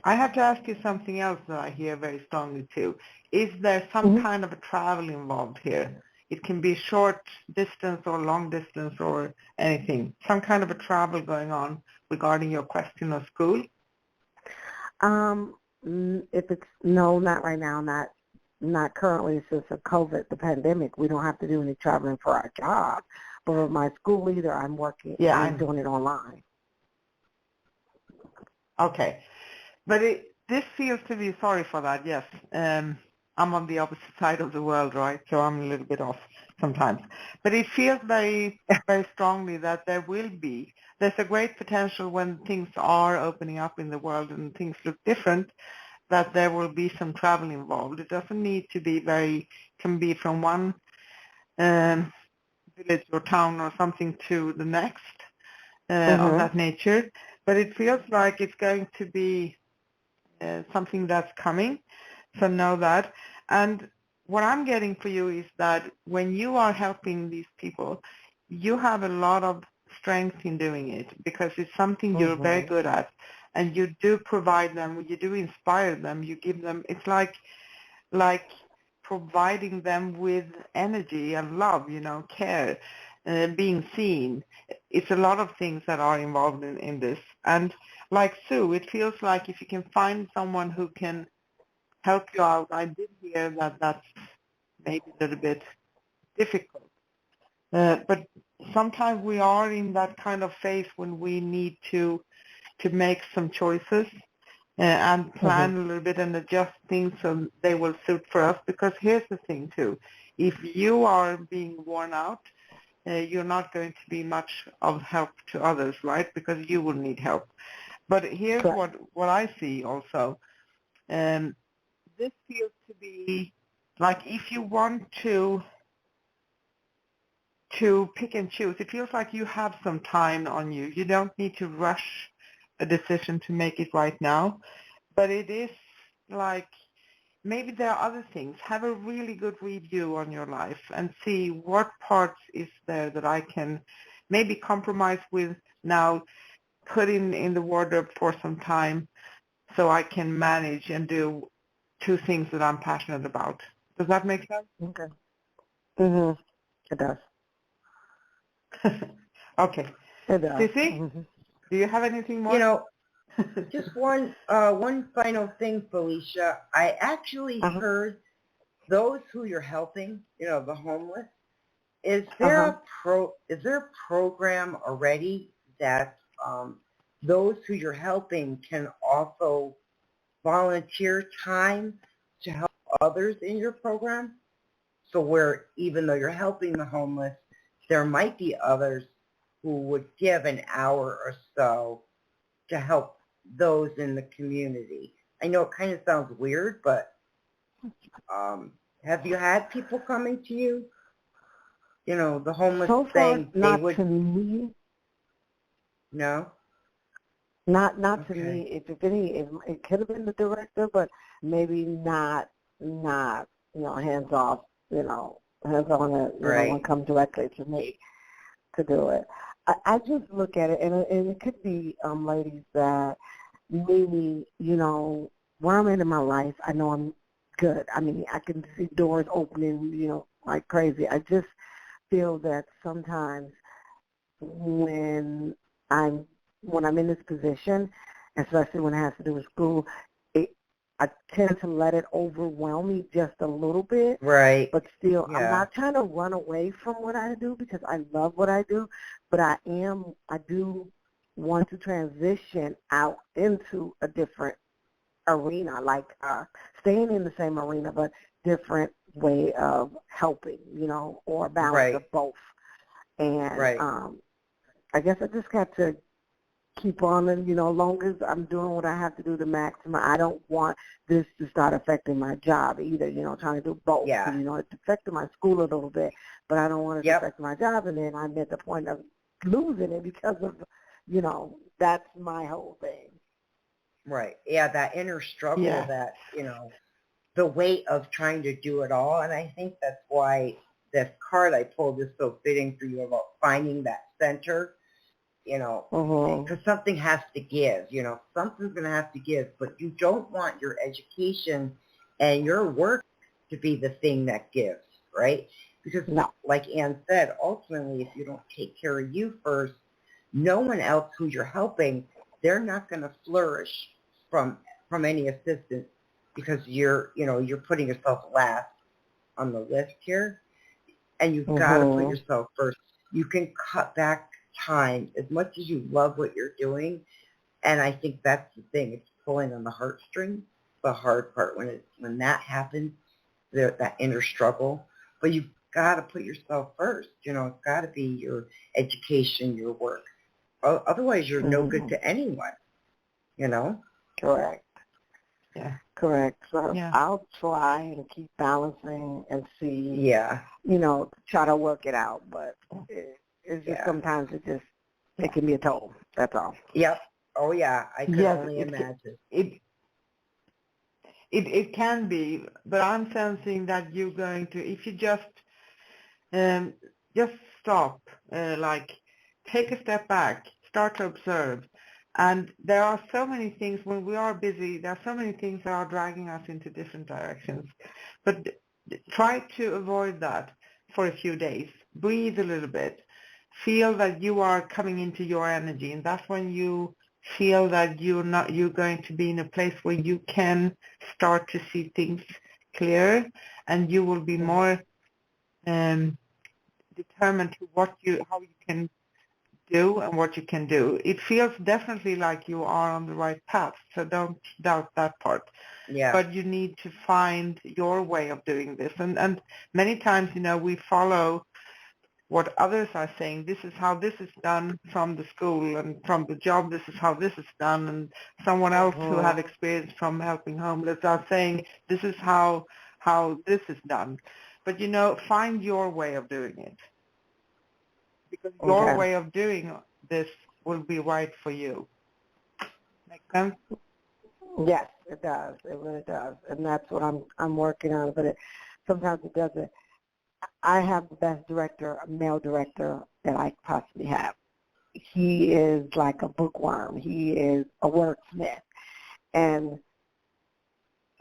I have to ask you something else that I hear very strongly too. Is there some kind of a travel involved here? It can be short distance or long distance or anything. Some kind of a travel going on regarding your question of school? If it's no, not right now, not currently since the COVID, the pandemic. We don't have to do any traveling for our job. But with my school leader, I'm Yeah, doing it online. okay. But this feels to be, sorry for that, yes. I'm on the opposite side of the world, right? So I'm a little bit off sometimes. But it feels very, very strongly that there's a great potential when things are opening up in the world and things look different, that there will be some travel involved. It doesn't need to be can be from one village or town or something to the next of that nature. But it feels like it's going to be something that's coming, so know that. And what I'm getting for you is that when you are helping these people, you have a lot of strength in doing it because it's something you're very good at, and you do provide them, you do inspire them, you give them, it's like providing them with energy and love, care, being seen. It's a lot of things that are involved in this. And like Sue, it feels like if you can find someone who can help you out, I did hear that that's maybe a little bit difficult. But sometimes we are in that kind of phase when we need to make some choices and plan a little bit and adjust things so they will suit for us. Because here's the thing too, if you are being worn out, you're not going to be much of help to others, right? Because you will need help. But here's what I see also. This feels to be like if you want to pick and choose, it feels like you have some time on you. You don't need to rush a decision to make it right now. But it is like maybe there are other things. Have a really good review on your life and see what parts is there that I can maybe compromise with now, put in the wardrobe for some time so I can manage and do two things that I'm passionate about. Does that make sense? Okay. It does. Okay. It does. Sissy, do you have anything more? Just one final thing, Felicia. I actually heard those who you're helping, the homeless. Is there a program already that those who you're helping can also volunteer time to help others in your program? So where even though you're helping the homeless, there might be others who would give an hour or so to help those in the community. I know it kind of sounds weird, but have you had people coming to you? You know, the homeless So far, saying they not would. to me. No? Not to Okay. me. If any, it could have been the director, but maybe not. Hands off. Hands on it. Right. And come directly to me to do it. I just look at it, and it could be ladies that maybe where I'm in my life. I know I'm good. I mean, I can see doors opening, like crazy. I just feel that sometimes when I'm in this position, especially when it has to do with school, I tend to let it overwhelm me just a little bit. Right. But still, Yeah. I'm not trying to run away from what I do because I love what I do, but I do want to transition out into a different arena, like staying in the same arena, but different way of helping, or a balance Right. of both. And Right. I guess I just got to keep on, and long as I'm doing what I have to do to maximize. I don't want this to start affecting my job either. Trying to do both. Yeah. It's affecting my school a little bit, but I don't want it to Yep. affect my job, and then I'm at the point of losing it because of, that's my whole thing. Right. Yeah, that inner struggle, Yeah. that, the weight of trying to do it all. And I think that's why this card I pulled is so fitting for you about finding that center, because something has to give, something's going to have to give, but you don't want your education and your work to be the thing that gives, right? Because like Ann said, ultimately, if you don't take care of you first, no one else who you're helping, they're not going to flourish from any assistance, because you're putting yourself last on the list here, and you've got to put yourself first. You can cut back time as much as you love what you're doing, and I think that's the thing. It's pulling on the heartstrings, the hard part when that happens, that inner struggle. But you've got to put yourself first. It's got to be your education, your work. Otherwise, you're no good to anyone. Correct. Yeah. Correct. So Yeah. I'll try and keep balancing and see. Yeah. Try to work it out, but it's just sometimes it can be a toll. That's all. Yep. Oh yeah. I could only imagine. It can be, but I'm sensing that you're going to, if you just stop, take a step back, start to observe. And there are so many things, when we are busy, there are so many things that are dragging us into different directions. But try to avoid that for a few days. Breathe a little bit. Feel that you are coming into your energy, and that's when you feel that you're going to be in a place where you can start to see things clearer, and you will be more determined to how you can do and what you can do. It feels definitely like you are on the right path, so don't doubt that part. Yeah. But you need to find your way of doing this. And many times, we follow what others are saying. This is how this is done from the school, and from the job, this is how this is done. And someone else who had experience from helping homeless are saying, this is how this is done. But, find your way of doing it. Because your way of doing this will be right for you. Make sense? Yes, it does. It really does, and that's what I'm working on. But sometimes it doesn't. I have the best director, a male director that I possibly have. He is like a bookworm. He is a wordsmith, and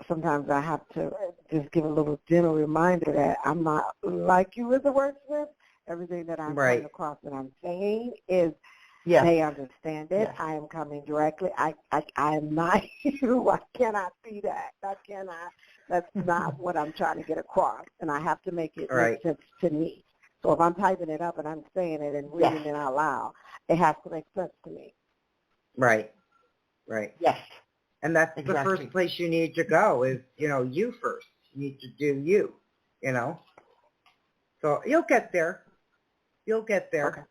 sometimes I have to just give a little gentle reminder that I'm not like you as a wordsmith. Everything that I'm coming across that I'm saying is they understand it. Yes. I am coming directly. I am not you. I cannot be that. I cannot. That's not what I'm trying to get across, and I have to make it make sense to me. So if I'm typing it up and I'm saying it and reading it out loud, it has to make sense to me. Right. Right. Yes. And that's the Exactly. first place you need to go is, you first. You need to do you. So you'll get there. You'll get there. Okay.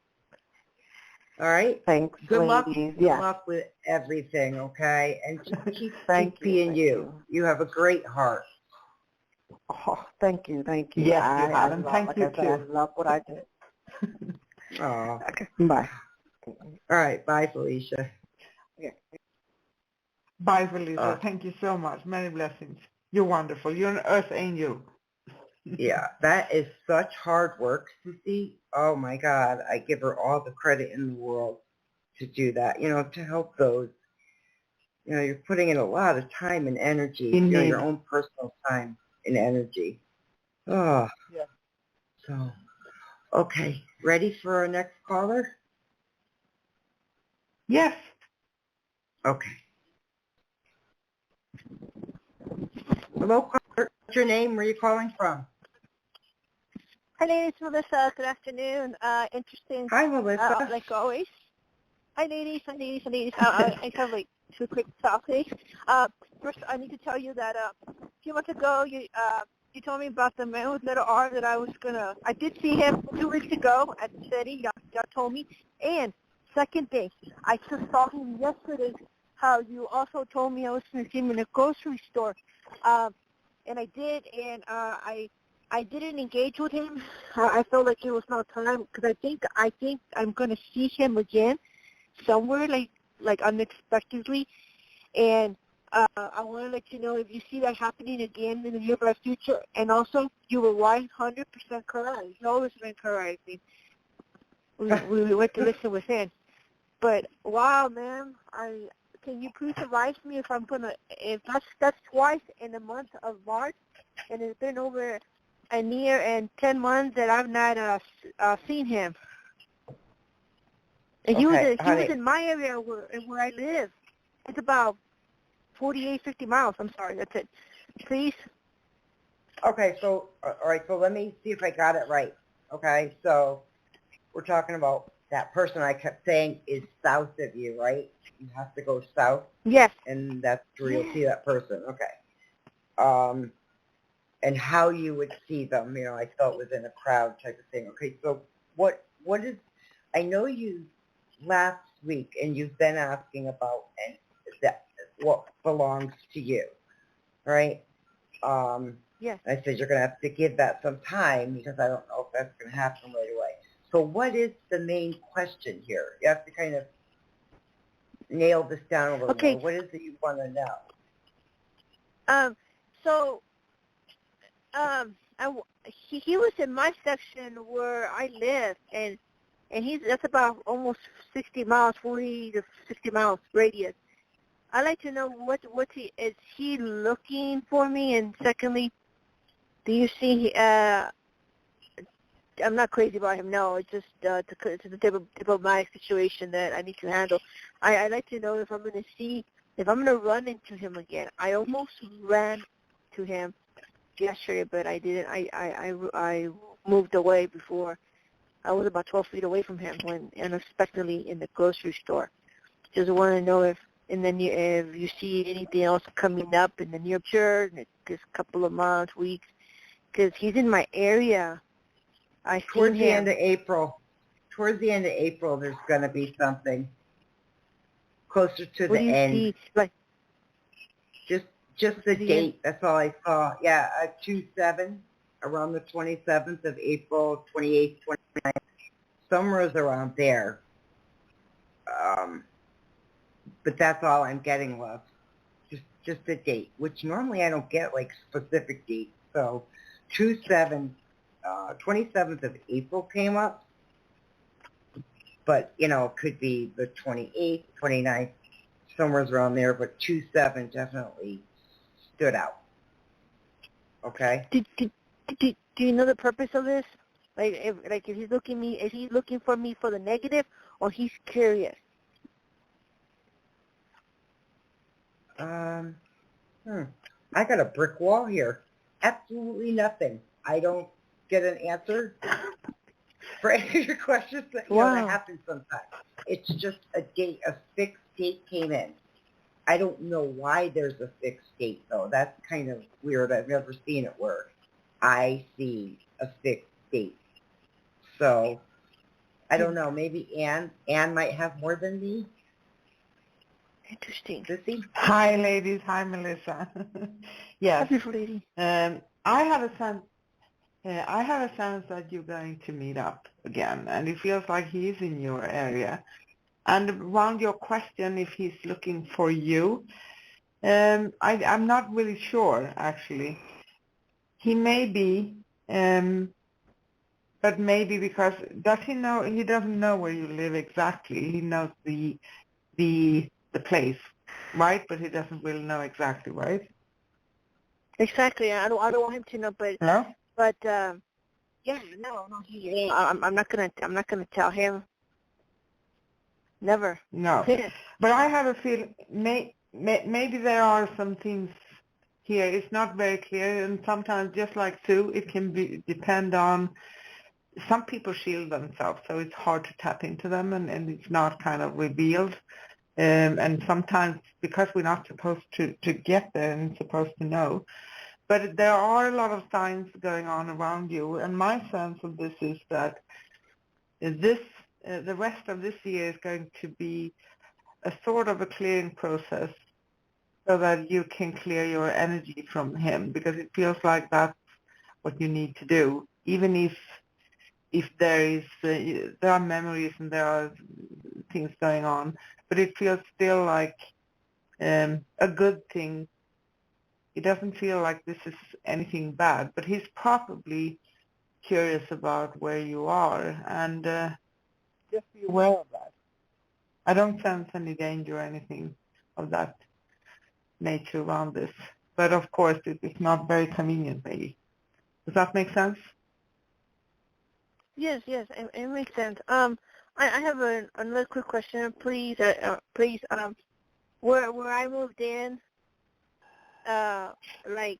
All right? Thanks, Good luck. ladies. Good Yes. luck with everything, okay? And just keep Thank you, being thank you. you. You have a great heart. Oh, thank you. Yes, you have, and thank like you I said, I too. love what I do. Oh. Okay. Bye. All right. Bye, Felicia. Yeah. Bye, Felicia. Uh, Thank you so much. Many blessings. You're wonderful. You're an earth angel. Yeah, that is such hard work, Sissy. Oh, my God. I give her all the credit in the world to do that, to help those. You're putting in a lot of time and energy, Indeed. your own personal time and energy. Oh, Yeah. so, okay. Ready for our next caller? Yes. Okay. Hello, caller. What's your name? Where are you calling from? Hi, ladies. Melissa. Good afternoon. Interesting, Hi, Melissa. like always. Hi, ladies. Hi, ladies. Hi, ladies. I have like two quick topics. First, I need to tell you that a few months ago, you told me about the man with letter R that I did see him 2 weeks ago at the city. Y'all told me. And second thing, I just saw him yesterday. How you also told me I was going to see him in a grocery store. And I did, and I didn't engage with him. I felt like it was no time because I think I'm gonna see him again somewhere like unexpectedly, and I want to let you know if you see that happening again in the nearby future. And also, you were 100% correct. You've always been correct. We went to listen within, but wow, man, can you please advise me if that's twice in the month of March, and it's been over a year and 10 months that I've not seen him. And he was in my area where I live. It's about 50 miles. I'm sorry, that's it. Please. Okay, so, all right, so let me see if I got it right. Okay, so we're talking about that person I kept saying is south of you, right? You have to go south. Yes. And that's where you'll see that person. Okay. And how you would see them, I felt was in a crowd type of thing. Okay, so what is, I know you last week and you've been asking about and that what belongs to you, right? Yes. I said you're going to have to give that some time because I don't know if that's going to happen right away. So what is the main question here? You have to kind of nail this down a little more. What is it you want to know? He was in my section where I live, and that's about almost 60 miles, 40 to 60 miles radius. I'd like to know is he looking for me, and secondly, do you see? I'm not crazy about him. No, it's just it's a diplomatic situation that I need to handle. I'd like to know if I'm going to run into him again. I almost ran to him yesterday, but I didn't. I moved away before. I was about 12 feet away from him when unexpectedly in the grocery store. Just want to know if you see anything else coming up in the near future, in this couple of months, weeks, because he's in my area. Towards the end of April, there's going to be something closer to the end. See? Like just the date. That's all I saw. Yeah, 2/7, around the 27th of April, 28th, 29th, somewhere around there. But that's all I'm getting, love. Just a date, which normally I don't get like specific dates. So 27th of April came up, but it could be the 28th, 29th, somewhere around there. But 2/7 definitely stood out. Okay. Do you know the purpose of this? If he's is he looking for me for the negative, or he's curious? I got a brick wall here. Absolutely nothing. I don't get an answer for any of your questions. That, that happens sometimes. It's just a date, a fixed date came in. I don't know why there's a fixed date, though. That's kind of weird. I've never seen it where I see a fixed date. So I don't know. Maybe Anne might have more than me. Interesting. Sissy? Hi, ladies. Hi, Melissa. Yes. Happy lady. I have a sense. I have a sense that you're going to meet up again, and it feels like he's in your area. And around your question, if he's looking for you, I'm not really sure, actually. He may be, but maybe because does he know? He doesn't know where you live exactly. He knows the place, right? But he doesn't really know exactly, right? Exactly. I don't want him to know, Hello? but yeah, no. I'm not gonna tell him. Never. No. But I have a feeling maybe there are some things here. It's not very clear, and sometimes, just like Sue, it can depend on. Some people shield themselves, so it's hard to tap into them, and it's not kind of revealed. And sometimes, because we're not supposed to get there and supposed to know, but there are a lot of signs going on around you. And my sense of this is that the rest of this year is going to be a sort of a clearing process, so that you can clear your energy from him, because it feels like that's what you need to do, even if there are memories and there are things going on, but it feels still like a good thing. It doesn't feel like this is anything bad, but he's probably curious about where you are, and just be aware of that. I don't sense any danger or anything of that nature around this, but of course it's not very convenient, maybe. Does that make sense? Yes, it makes sense. I have another quick question, please. Please, where I moved in, like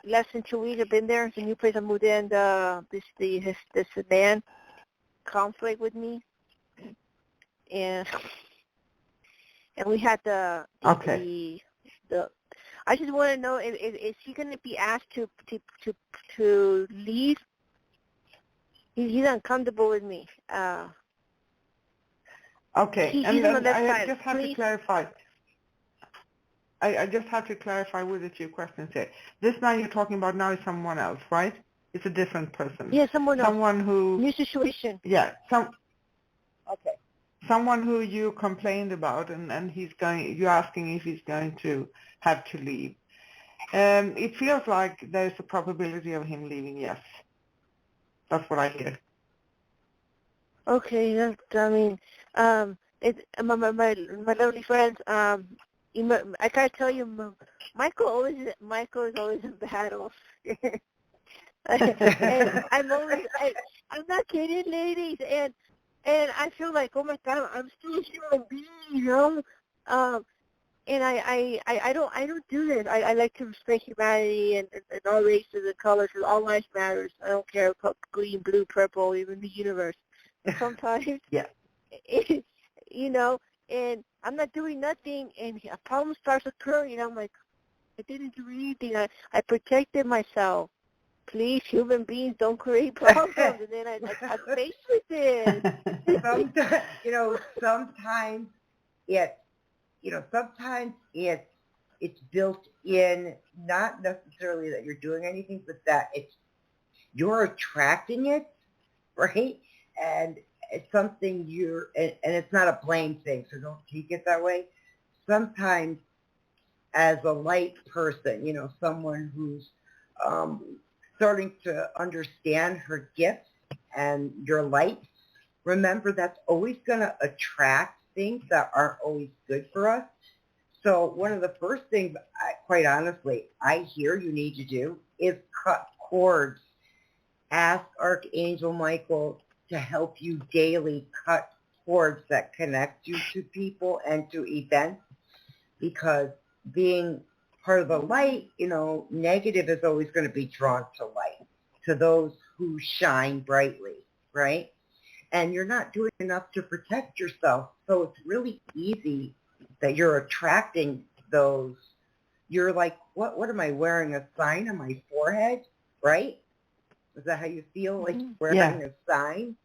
less than 2 weeks. I've been there. It's a new place I moved in. This man conflict with me, and we had the I just want to know if is he going to be asked to leave? He's uncomfortable with me. Okay, and he's on the left I side. just have to clarify. I just have to clarify with a few questions here. This man you're talking about now is someone else, right? It's a different person. Yeah, someone else. Someone who... New situation. Yeah, okay. Someone who you complained about, and you're asking if he's going to have to leave. It feels like there's a probability of him leaving, yes. That's what I hear. Okay, it's my lovely friends. I gotta tell you, Michael is always in battle. And I'm not kidding, ladies. And I feel like, oh my God, I'm still a human being, you know. And I don't do this. I like to respect humanity and all races and colors. All life matters. I don't care about green, blue, purple, even the universe. And sometimes, yeah, you know, and I'm not doing nothing, and a problem starts occurring. I'm like, I didn't do anything. I protected myself. Please, human beings, don't create problems. And then I'm faced with it. Sometimes it's built in, not necessarily that you're doing anything, but that you're attracting it, right? And it's something and it's not a blame thing, so don't take it that way. Sometimes as a light person, someone who's starting to understand her gifts and your light, remember that's always going to attract things that aren't always good for us. So one of the first things, quite honestly, I hear you need to do is cut cords. Ask Archangel Michael to help you daily cut cords that connect you to people and to events, because being part of the light, negative is always going to be drawn to light, to those who shine brightly, right? And you're not doing enough to protect yourself. So it's really easy that you're attracting those. You're like, what am I wearing? A sign on my forehead, right? Is that how you feel? Like you're wearing a sign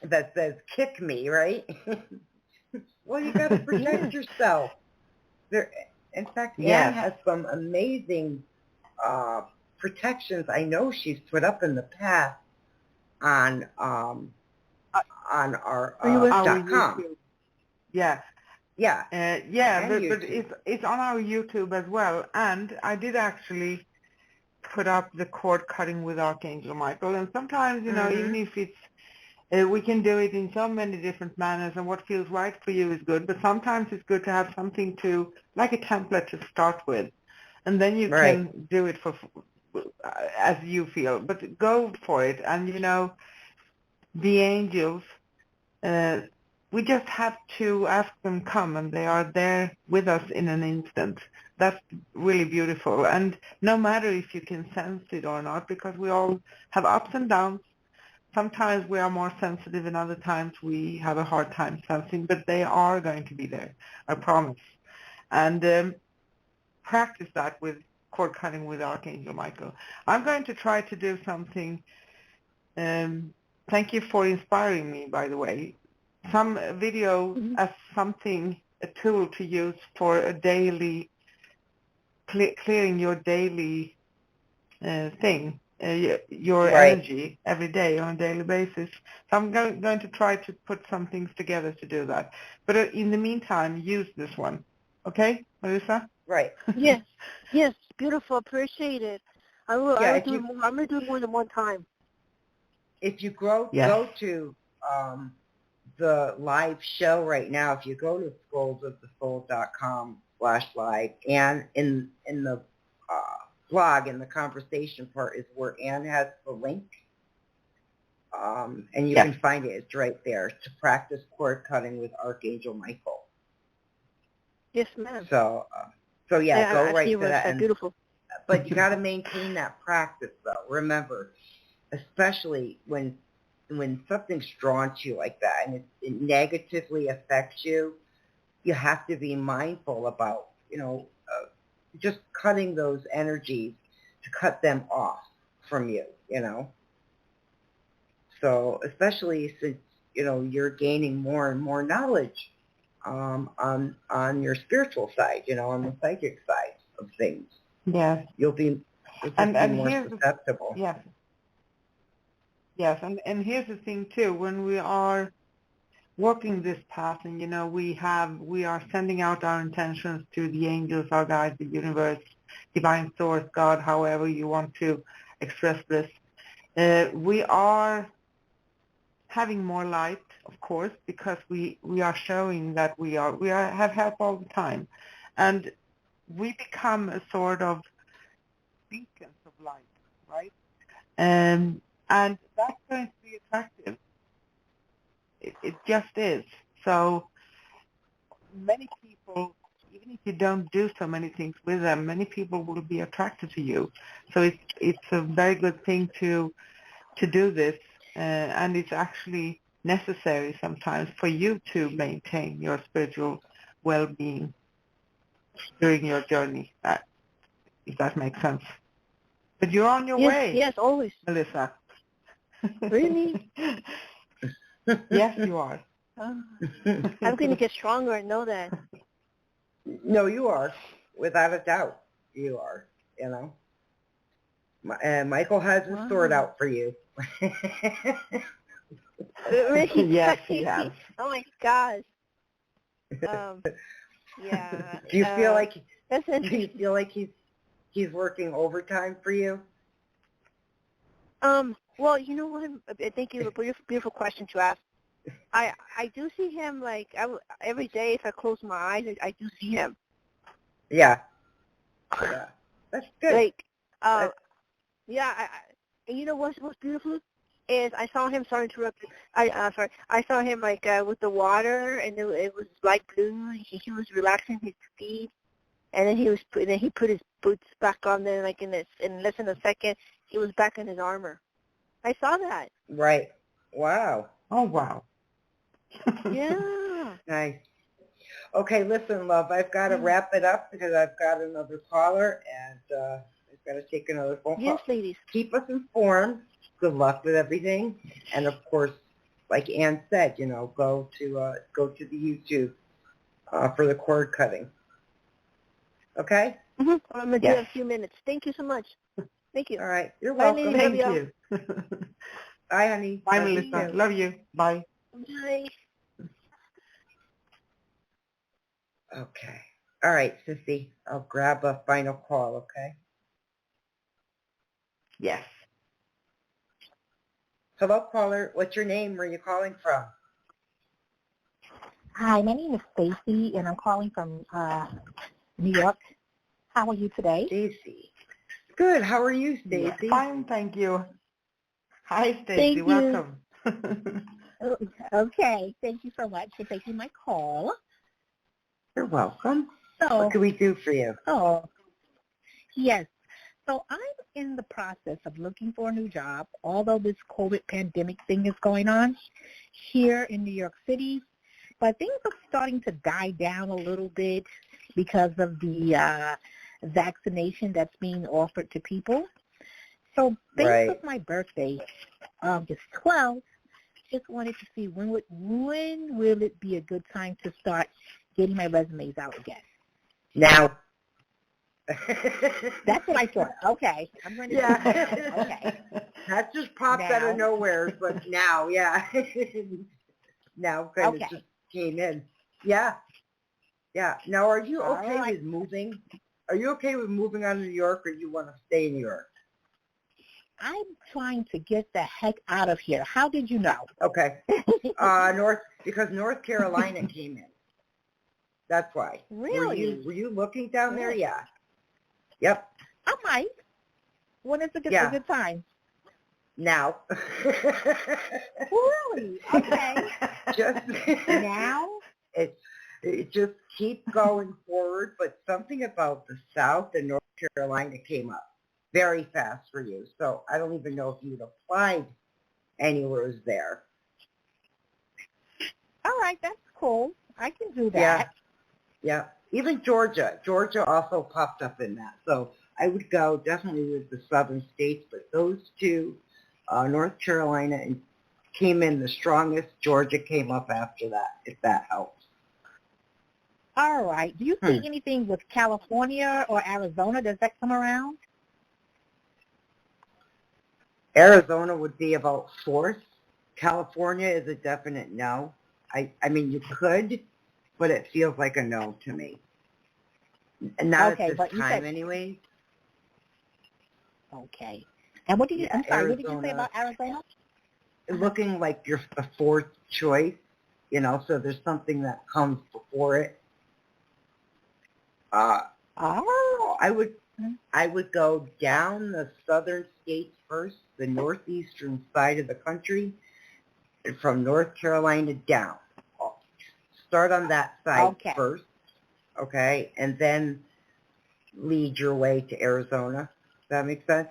that says "kick me," right? Well, you got to protect yourself. There, in fact, Anne has some amazing protections. I know she's put up in the past on our .com. Yeah. Yeah. But it's on our YouTube as well. And I did actually put up the cord cutting with Archangel Michael. And sometimes, you know, even if it's, we can do it in so many different manners, and what feels right for you is good. But sometimes it's good to have something to, like a template to start with. And then you can do it for as you feel. But go for it. And, you know, the angels, we just have to ask them come, and they are there with us in an instant. That's really beautiful. And no matter if you can sense it or not, because we all have ups and downs. Sometimes we are more sensitive, and other times we have a hard time sensing, but they are going to be there, I promise. And practice that with cord cutting with Archangel Michael. I'm going to try to do something. Thank you for inspiring me, by the way. Some video as something, a tool to use for a daily, clearing your daily thing, your energy every day on a daily basis. So I'm going to try to put some things together to do that. But in the meantime, use this one. Okay, Melissa? Right. Yes. Yes. Beautiful. Appreciate it. I will. Yeah, I'm going to do it more than one time. If you go to the live show right now, if you go to scrollsofthesoul.com/live, and in the blog, in the conversation part is where Anne has the link, and you can find it. It's right there, to practice cord cutting with Archangel Michael. Yes, ma'am. So go right to that. And beautiful. But you got to maintain that practice, though. Remember, especially when something's drawn to you like that and it negatively affects you, you have to be mindful about, just cutting those energies, to cut them off from you, So especially since, you're gaining more and more knowledge on your spiritual side, on the psychic side of things. Yes. You'll be more susceptible. Yes, and here's the thing too. When we are walking this path, and we are sending out our intentions to the angels, our guides, the universe, divine source, God, however you want to express this. We are having more light, of course, because we are showing that we have help all the time, and we become a sort of beacons of light, right? And that's going to be attractive. It just is. So many people, even if you don't do so many things with them, many people will be attracted to you. So it's a very good thing to do this, and it's actually necessary sometimes for you to maintain your spiritual well-being during your journey, if that makes sense. But you're on your way. Yes, always. Melissa. Really? Yes, you are. I'm going to get stronger and know that. No, you are. Without a doubt, you are, And Michael has his sword out for you. Really? Yes, he has. Oh, my gosh. Yeah. Do you feel like that's interesting. Do you feel like he's working overtime for you? Well, you know what? I think you have a beautiful question to ask. I do see him every day. If I close my eyes, I do see him. Yeah. That's good. And you know what's beautiful is I saw him. Sorry to interrupt you. I saw him with the water, and it was light blue. He was relaxing his feet, and then he put his boots back on there. In less than a second, he was back in his armor. I saw that. Right. Wow. Oh, wow. Yeah. Nice. Okay, listen, love, I've got to wrap it up because I've got another caller and I've got to take another phone call. Yes, ladies. Keep us informed. Good luck with everything. And of course, like Ann said, go to the YouTube for the cord cutting. Okay? Mm-hmm. I'm going to do Yes. it in a few minutes. Thank you so much. Thank you. All right. You're Bye, welcome. ladies. Thank you. Bye, honey. Bye, Love you Melissa. too. Love you. Bye. Bye. Okay. All right, Sissy. I'll grab a final call, okay? Yes. Hello, caller. What's your name? Where are you calling from? Hi, my name is Stacy, and I'm calling from New York. How are you today? Stacy. Good. How are you, Yeah, Stacy? fine, thank you. Hi, Stacy. Thank you. Welcome. Okay, thank you so much for taking my call. You're welcome. So, What can we do for you? yes. So I'm in the process of looking for a new job, although this COVID pandemic thing is going on here in New York City. But things are starting to die down a little bit because of the vaccination that's being offered to people. So based Right. on my birthday, August 12th, just wanted to see when will it be a good time to start getting my resumes out again. Now. That's what I thought. Okay, I'm going to do that. Okay. That just popped out of Now. nowhere, but now, yeah. Now kind of Okay. just came in. Yeah. Yeah. Now, are you All okay right. with moving? Are you okay with moving out of New York, or you want to stay in New York? I'm trying to get the heck out of here. How did you know? Okay. Because North Carolina came in. That's why. Really? Were you looking down there? Really? Yeah. Yep. I might. When is a good time? Now. Really? Okay. Just Now? it just keep going forward, but something about the South and North Carolina came up very fast for you. So I don't even know if you'd applied anywhere there. All right, that's cool. I can do Yeah. that. Yeah. Even Georgia. Georgia also popped up in that. So I would go definitely with the southern states, but those two, North Carolina, and came in the strongest. Georgia came up after that, if that helps. All right. Do you see anything with California or Arizona? Does that come around? Arizona would be about fourth. California is a definite no. I mean, you could, but it feels like a no to me. Not Okay, at but this you time said- anyway. Okay. And what did you? Yeah, I'm sorry. What did you say Arizona. about Arizona? Looking like you're the fourth choice, so there's something that comes before it. Oh. I would go down the southern states first, the northeastern side of the country, and from North Carolina down. Start on that side first, okay, and then lead your way to Arizona. Does that make sense?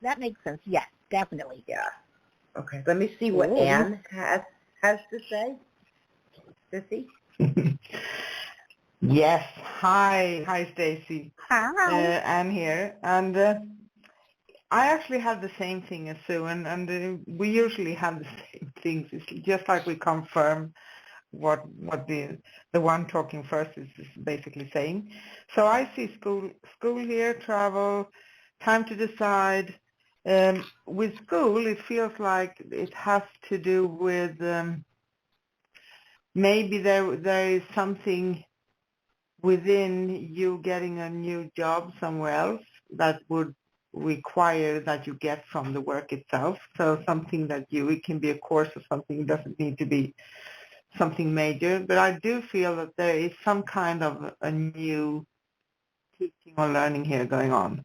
That makes sense. Yes, definitely. Yeah. Okay. Let me see what Ann has to say. Sissy? Yes. Hi, Stacy. Hi. Anne here, and I actually have the same thing as Sue, and we usually have the same things. It's just like we confirm what the one talking first is basically saying. So I see school here, travel, time to decide. With school, it feels like it has to do with maybe there is something within you getting a new job somewhere else that would require that you get from the work itself. So something that it can be a course or something, it doesn't need to be something major, but I do feel that there is some kind of a new teaching or learning here going on.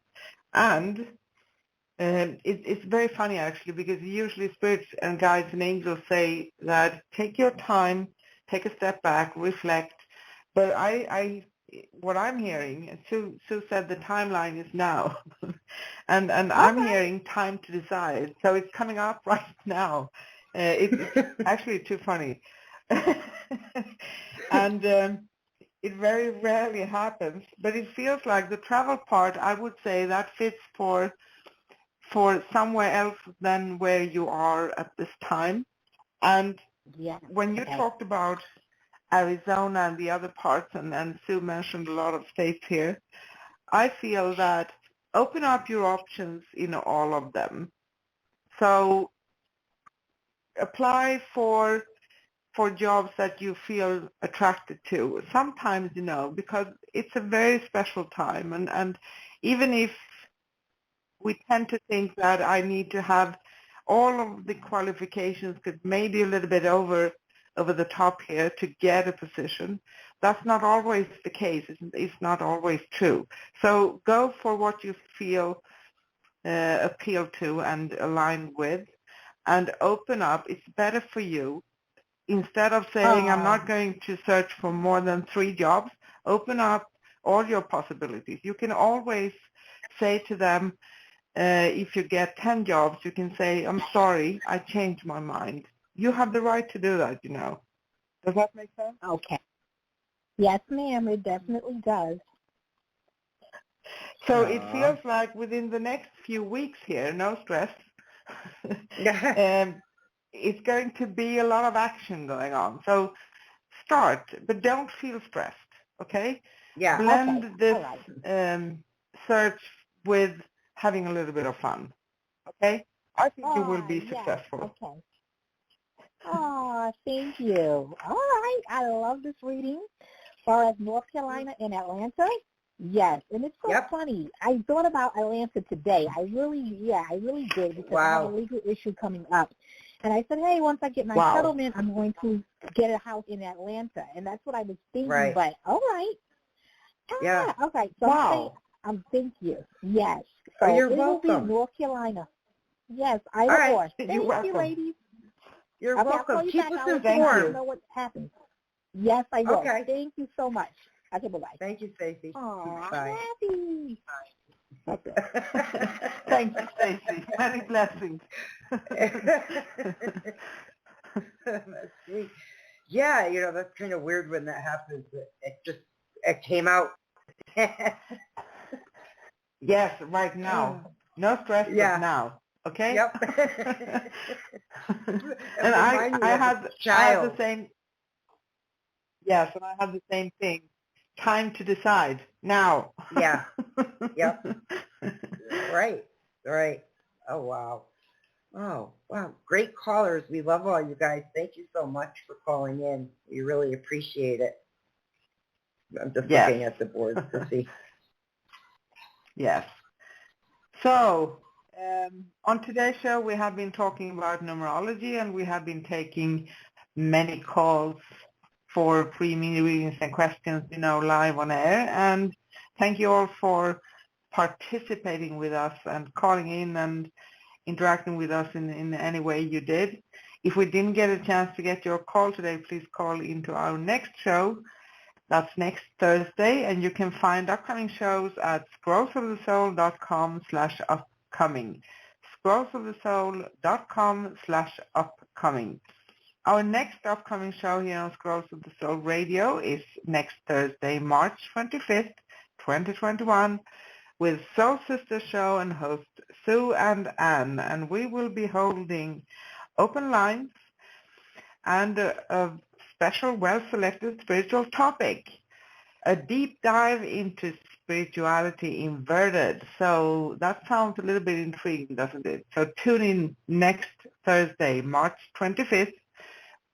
And it's very funny actually, because usually spirits and guides and angels say that take your time, take a step back, reflect. But what I'm hearing, Sue said the timeline is now, and I'm hearing time to decide. So it's coming up right now. It's actually too funny. And it very rarely happens, but it feels like the travel part, I would say that fits for somewhere else than where you are at this time. And Yeah. when you talked about Arizona and the other parts, and Sue mentioned a lot of states here, I feel that open up your options in all of them. So apply for jobs that you feel attracted to. Sometimes, because it's a very special time, and even if we tend to think that I need to have all of the qualifications, could maybe a little bit over the top here to get a position. That's not always the case. It's not always true. So go for what you feel appeal to and align with, and open up. It's better for you. Instead of saying, I'm not going to search for more than 3 jobs, open up all your possibilities. You can always say to them, if you get 10 jobs, you can say, I'm sorry, I changed my mind. You have the right to do that, Does that make sense? Okay. Yes, ma'am, it definitely does. So it feels like within the next few weeks here, no stress, it's going to be a lot of action going on. So start, but don't feel stressed, okay? Yeah. Blend this Right. search with having a little bit of fun, okay? I think you will be Yes. successful. Okay. Oh, thank you. All right. I love this reading. As far as North Carolina and Atlanta, yes. And it's so funny. I thought about Atlanta today. I really did, because I have a legal issue coming up. And I said, hey, once I get my settlement, I'm going to get a house in Atlanta. And that's what I was thinking. Right. But all right. Yeah. Okay. So thank you. Yes. So Oh, you're it welcome. will be North Carolina. Yes, I will. All right. Thank You're welcome. you, ladies. You're Okay, welcome. I'll call you Keep back. us I'll let informed. you know what happens. Yes, I will. Okay. Thank you so much. Okay, bye-bye. Thank you, Stacey. Aw, Bye. happy. Okay. Thank you, Stacey. Many blessings. That's sweet. Yeah, that's kind of weird when that happens. It came out. Yes, right now. No stress, but now. Okay? Yep. And I had the same. Yes, and I had the same thing. Time to decide now. Yeah. Yep. Right. Oh, wow. Oh, wow. Great callers. We love all you guys. Thank you so much for calling in. We really appreciate it. I'm just looking at the board to see. Yes. So, on today's show, we have been talking about numerology, and we have been taking many calls for free mini readings and questions, live on air. And thank you all for participating with us and calling in and interacting with us in any way you did. If we didn't get a chance to get your call today, please call into our next show. That's next Thursday, and you can find upcoming shows at scrollsofthesoul.com/upcoming. scrollsofthesoul.com/upcoming. Our next upcoming show here on Scrolls of the Soul Radio is next Thursday, March 25th, 2021, with Soul Sister Show and host Sue and Anne, and we will be holding open lines and a special well-selected spiritual topic, a deep dive into spirituality inverted. So that sounds a little bit intriguing, doesn't it? So tune in next Thursday, March 25th.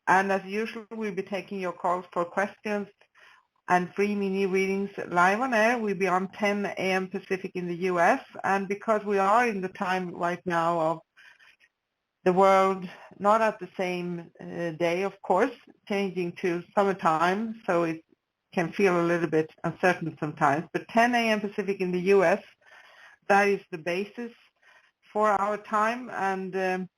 And as usual, we'll be taking your calls for questions and free mini readings live on air. We'll be on 10 a.m. Pacific in the U.S. And because we are in the time right now of the world, not at the same day, of course, changing to summertime, so it can feel a little bit uncertain sometimes. But 10 a.m. Pacific in the U.S., that is the basis for our time. And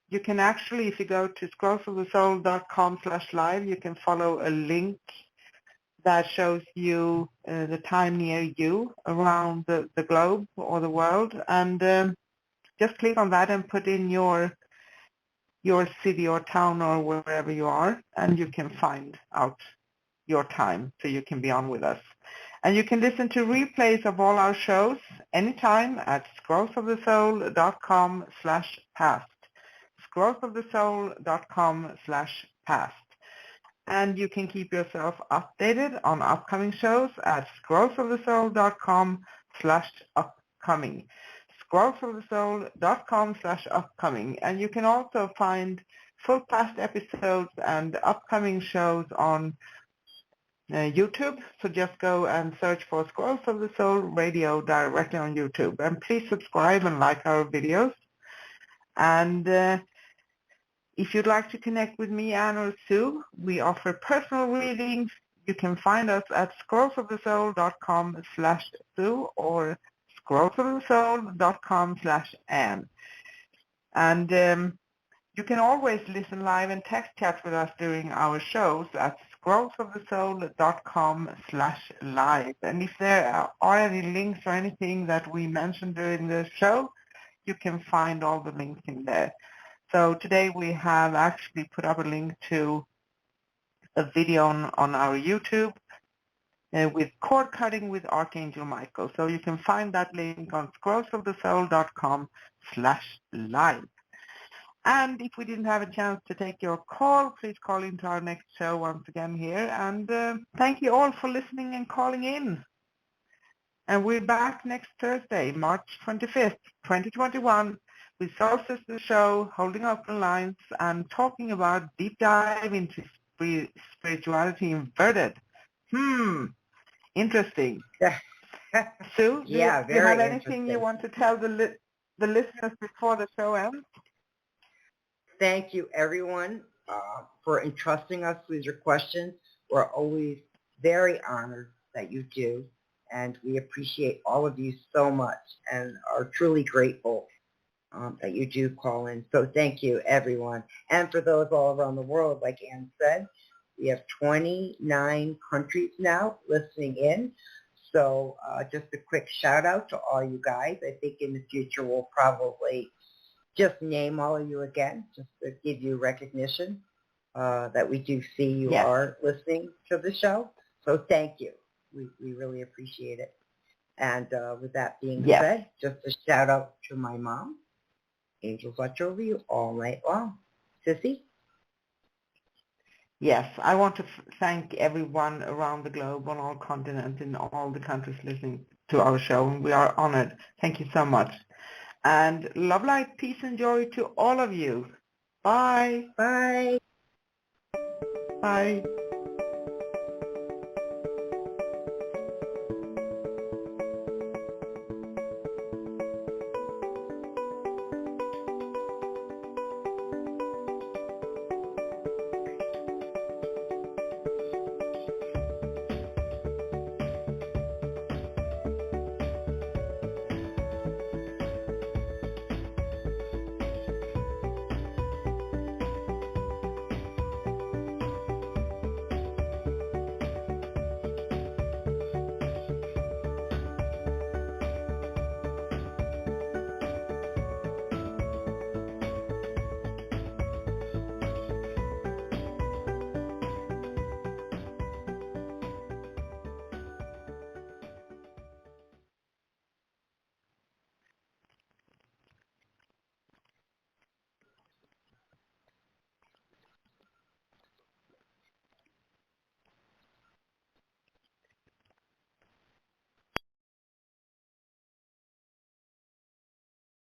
you can actually, if you go to scrollsofthesoul.com/live, you can follow a link that shows you the time near you around the globe or the world. And just click on that and put in your city or town or wherever you are, and you can find out your time so you can be on with us. And you can listen to replays of all our shows anytime at scrollsofthesoul.com/past. scrollsofthesoul.com/past. And you can keep yourself updated on upcoming shows at scrollsofthesoul.com/upcoming. scrollsofthesoul.com/upcoming. And you can also find full past episodes and upcoming shows on YouTube. So just go and search for Scrolls of the Soul Radio directly on YouTube. And please subscribe and like our videos. And if you'd like to connect with me, Anne or Sue, we offer personal readings. You can find us at scrollsofthesoul.com/Sue or scrollsofthesoul.com/Anne. And you can always listen live and text chat with us during our shows at scrollsofthesoul.com/live. And if there are any links or anything that we mentioned during the show, you can find all the links in there. So today we have actually put up a link to a video on our YouTube with cord cutting with Archangel Michael. So you can find that link on scrollsofthesoul.com/live. And if we didn't have a chance to take your call, please call into our next show once again here. And thank you all for listening and calling in. And we're back next Thursday, March 25th, 2021, with Soul Sister Show, holding open lines and talking about deep dive into spirituality inverted. Interesting. Sue, do you have anything you want to tell the listeners before the show ends? Thank you, everyone, for entrusting us with your questions. We're always very honored that you do, and we appreciate all of you so much and are truly grateful that you do call in. So thank you, everyone. And for those all around the world, like Anne said, we have 29 countries now listening in. So just a quick shout out to all you guys. I think in the future we'll probably just name all of you again, just to give you recognition that we do see you are listening to the show. So thank you. We really appreciate it. And with that being said, just a shout out to my mom. Angels watch over you all night long. Sissy? Yes, I want to thank everyone around the globe on all continents in all the countries listening to our show. And we are honored. Thank you so much. And love, light, peace, and joy to all of you. Bye. Bye. Bye.